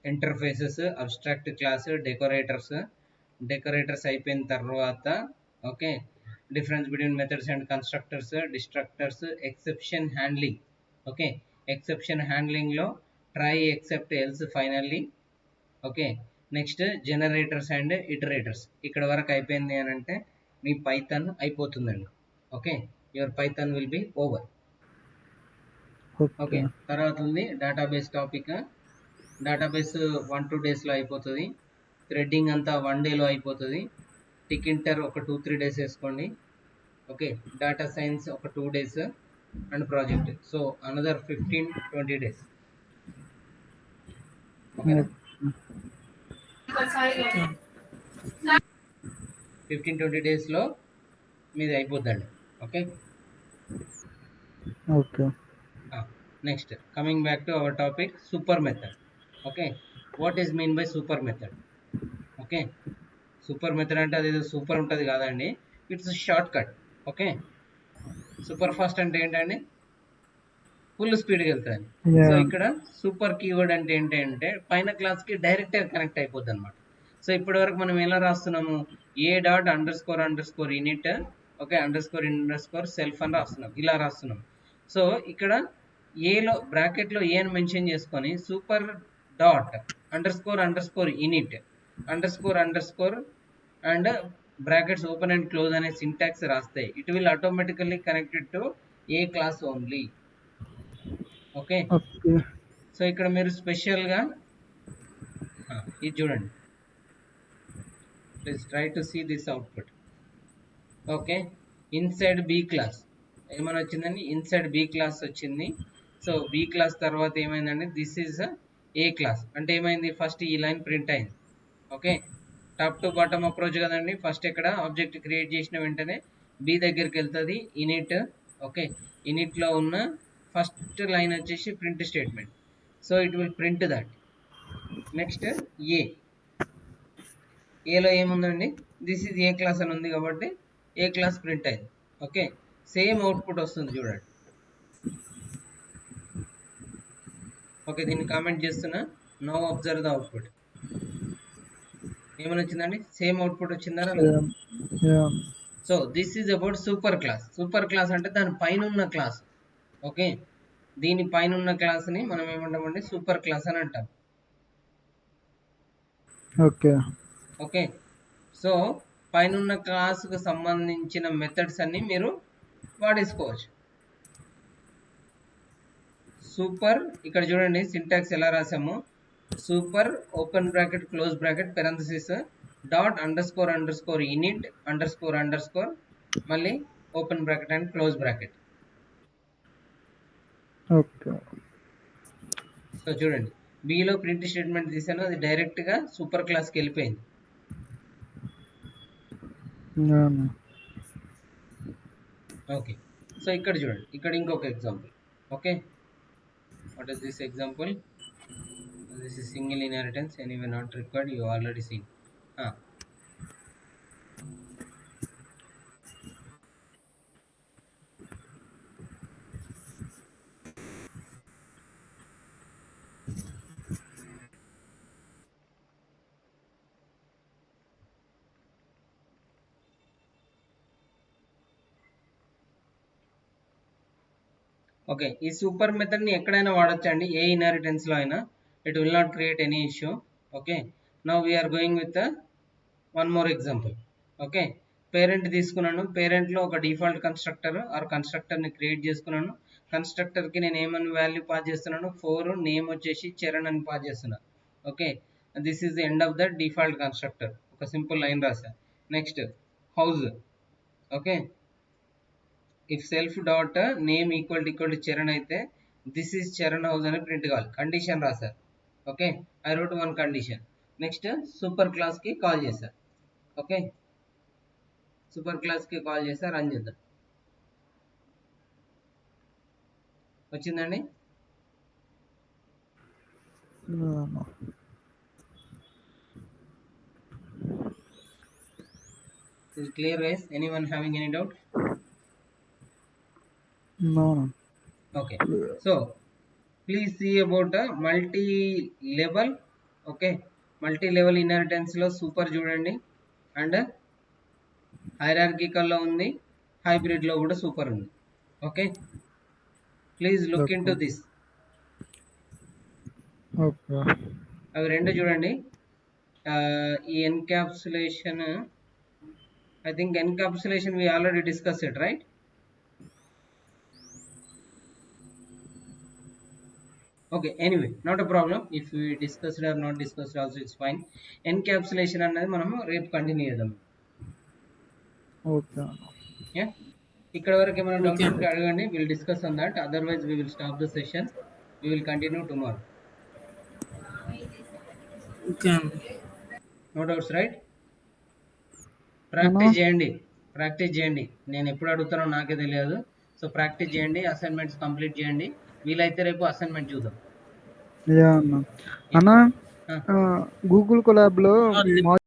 interfaces, abstract class, decorators. Decorators అయిపోయిన తర్వాత okay, difference between methods and constructors, destructors, exception handling. Okay, exception హ్యాండ్లింగ్లో try, except, else, finally. Okay, next generators and iterators. ఇక్కడ వరకు అయిపోయింది అని అంటే మీ Python అయిపోతుందండి. Okay, your Python will be over. Okay okay, తర్వాత ఉంది డేటాబేస్ టాపిక్. డేటాబేస్ 1-2 డేస్లో అయిపోతుంది. థ్రెడ్డింగ్ అంతా 1 డేలో అయిపోతుంది. టికింటర్ ఒక 2-3 డేస్ వేసుకోండి. ఓకే, డేటా సైన్స్ ఒక 2 days and project. So another 15-20 days. ఓకేనా, 15-20 డేస్లో మీది అయిపోద్దండి. Okay, okay next coming back to our topic, super method. Okay, what is mean by super method? Okay, super method అంటే అది సూపర్ ఉంటుంది కాదండి, it's shortcut. Okay, super fast అంటే ఏంటండి, ఫుల్ స్పీడ్గా వెళ్తుంది. సో ఇక్కడ సూపర్ కీవర్డ్ అంటే ఏంటంటే పైన క్లాస్కి డైరెక్ట్గా కనెక్ట్ అయిపోద్ది అనమాట. సో ఇప్పటి వరకు మనం ఎలా రాస్తున్నాము, A dot underscore unit, okay, underscore self అని రాస్తున్నాం, ఇలా రాస్తున్నాం. సో ఇక్కడ ఏలో బ్రాకెట్లో ఏ అని మెన్షన్ చేసుకొని super dot underscore init underscore and brackets open and close అనే సింటాక్స్ రాస్తే it will automatically connected to A class only. Okay, okay so ఇక్కడ మీరు స్పెషల్గా ఇది చూడండి, please try to see this output. Okay, inside B class ఏమైనా వచ్చిందండి, inside B class వచ్చింది. సో బి క్లాస్ తర్వాత ఏమైందండి, దిస్ ఈజ్ ఏ క్లాస్ అంటే ఏమైంది, ఫస్ట్ ఈ లైన్ ప్రింట్ అయింది. Okay, top to bottom approach కదండి. ఫస్ట్ ఇక్కడ ఆబ్జెక్ట్ క్రియేట్ చేసిన వెంటనే బి దగ్గరికి వెళ్తుంది ఇనిట్. ఓకే, ఇనిట్లో ఉన్న ఫస్ట్ లైన్ వచ్చేసి print statement. So it will print that. Next ఏలో ఏముందండి, దిస్ ఈజ్ ఏ క్లాస్ అని ఉంది కాబట్టి ఏ క్లాస్ ప్రింట్ అయింది. ఓకే, సేమ్ అవుట్పుట్ వస్తుంది చూడండి. ఓకే, దీన్ని కామెంట్ చేస్తున్నా, నో అబ్జర్వ్ ద అవుట్పుట్. ఏమని వచ్చిందండి, సేమ్ అవుట్పుట్ వచ్చిందా? So this is about super class. Super class అంటే దాని పైన ఉన్న క్లాస్. ఓకే, దీని పైన ఉన్న క్లాస్ని మనం ఏమంటామంటే సూపర్ క్లాస్ అని అంటాం. ఓకే ఓకే, సో పైన ఉన్న క్లాస్కు సంబంధించిన మెథడ్స్ అన్ని మీరు వాడేసుకోవచ్చు. సూపర్, ఇక్కడ చూడండి సింటాక్స్ ఎలా రాసాము, super open bracket close bracket parenthesis dot underscore init underscore మళ్ళీ open bracket and close bracket. Okay so చూడండి, బిలో ప్రింట్ స్టేట్మెంట్ తీసాను, అది డైరెక్ట్గా సూపర్ క్లాస్కి వెళ్ళిపోయింది. ఓకే, సో ఇక్కడ చూడండి, ఇక్కడ ఇంకొక example. Okay, what is this example, this is single inheritance anyway not required, you already seen. Okay, ఈ సూపర్ మెథడ్ని ఎక్కడైనా వాడచ్చండి, ఏ ఇన్హెరిటెన్స్లో అయినా. It will not create any issue. Okay, now we're going with one more example. Okay, parent తీసుకున్నాను, పేరెంట్లో ఒక డిఫాల్ట్ కన్స్ట్రక్టర్ ఆర్ కన్స్ట్రక్టర్ని క్రియేట్ చేసుకున్నాను. కన్స్ట్రక్టర్కి నేను ఏమని వాల్యూ పాస్ చేస్తున్నాను, 4, నేమ్ వచ్చేసి చరణ్ అని పాస్ చేస్తున్నాను. Okay, this is the end of the default constructor. ఒక సింపుల్ లైన్ రాసా. Next house. Okay, if self dot name equal to Charan అయితే దిస్ ఈజ్ చరణ్ హౌస్ అని ప్రింట్ కావాలి, కండిషన్ రాశారు. Okay, I wrote one condition. Next super క్లాస్కి call చేశారు. ఓకే, super క్లాస్కి కాల్ చేశారు, రన్ చేద్దాం. వచ్చిందండి. No. Is it clear, guys? Anyone having any doubt? No. Okay, so please see about a multi-level. Okay, multi-level inheritance లో super చూడండి, and hierarchical లో ఉంది, హైబ్రిడ్ లో కూడా సూపర్ ఉంది. Okay, please look in to this. Okay. అవి రెండు చూడండి. ఈ encapsulation, I think encapsulation we already discussed it, right? Okay, anyway, not a problem. If we discussed or not discussed also, it's fine. Encapsulation అనేది మనము రేపు continue చేద్దాం. Okay. Yeah, ఇక్కడ వరకు ఏమైనా డౌట్స్ Okay. ఉంటే అడగండి, will discuss on that. Otherwise we will stop the session. We will continue tomorrow. Okay. No doubts, right? Practice చేయండి, ప్రాక్టీస్ చేయండి. నేను ఎప్పుడు అడుగుతానో నాకే తెలియదు. సో ప్రాక్టీస్ చేయండి, అసైన్మెంట్స్ కంప్లీట్ చేయండి. వీలైతే రేపు అసైన్మెంట్ చూద్దాం. యా అన్న. అన్న ఆ. గూగుల్ కొలాబ్ లో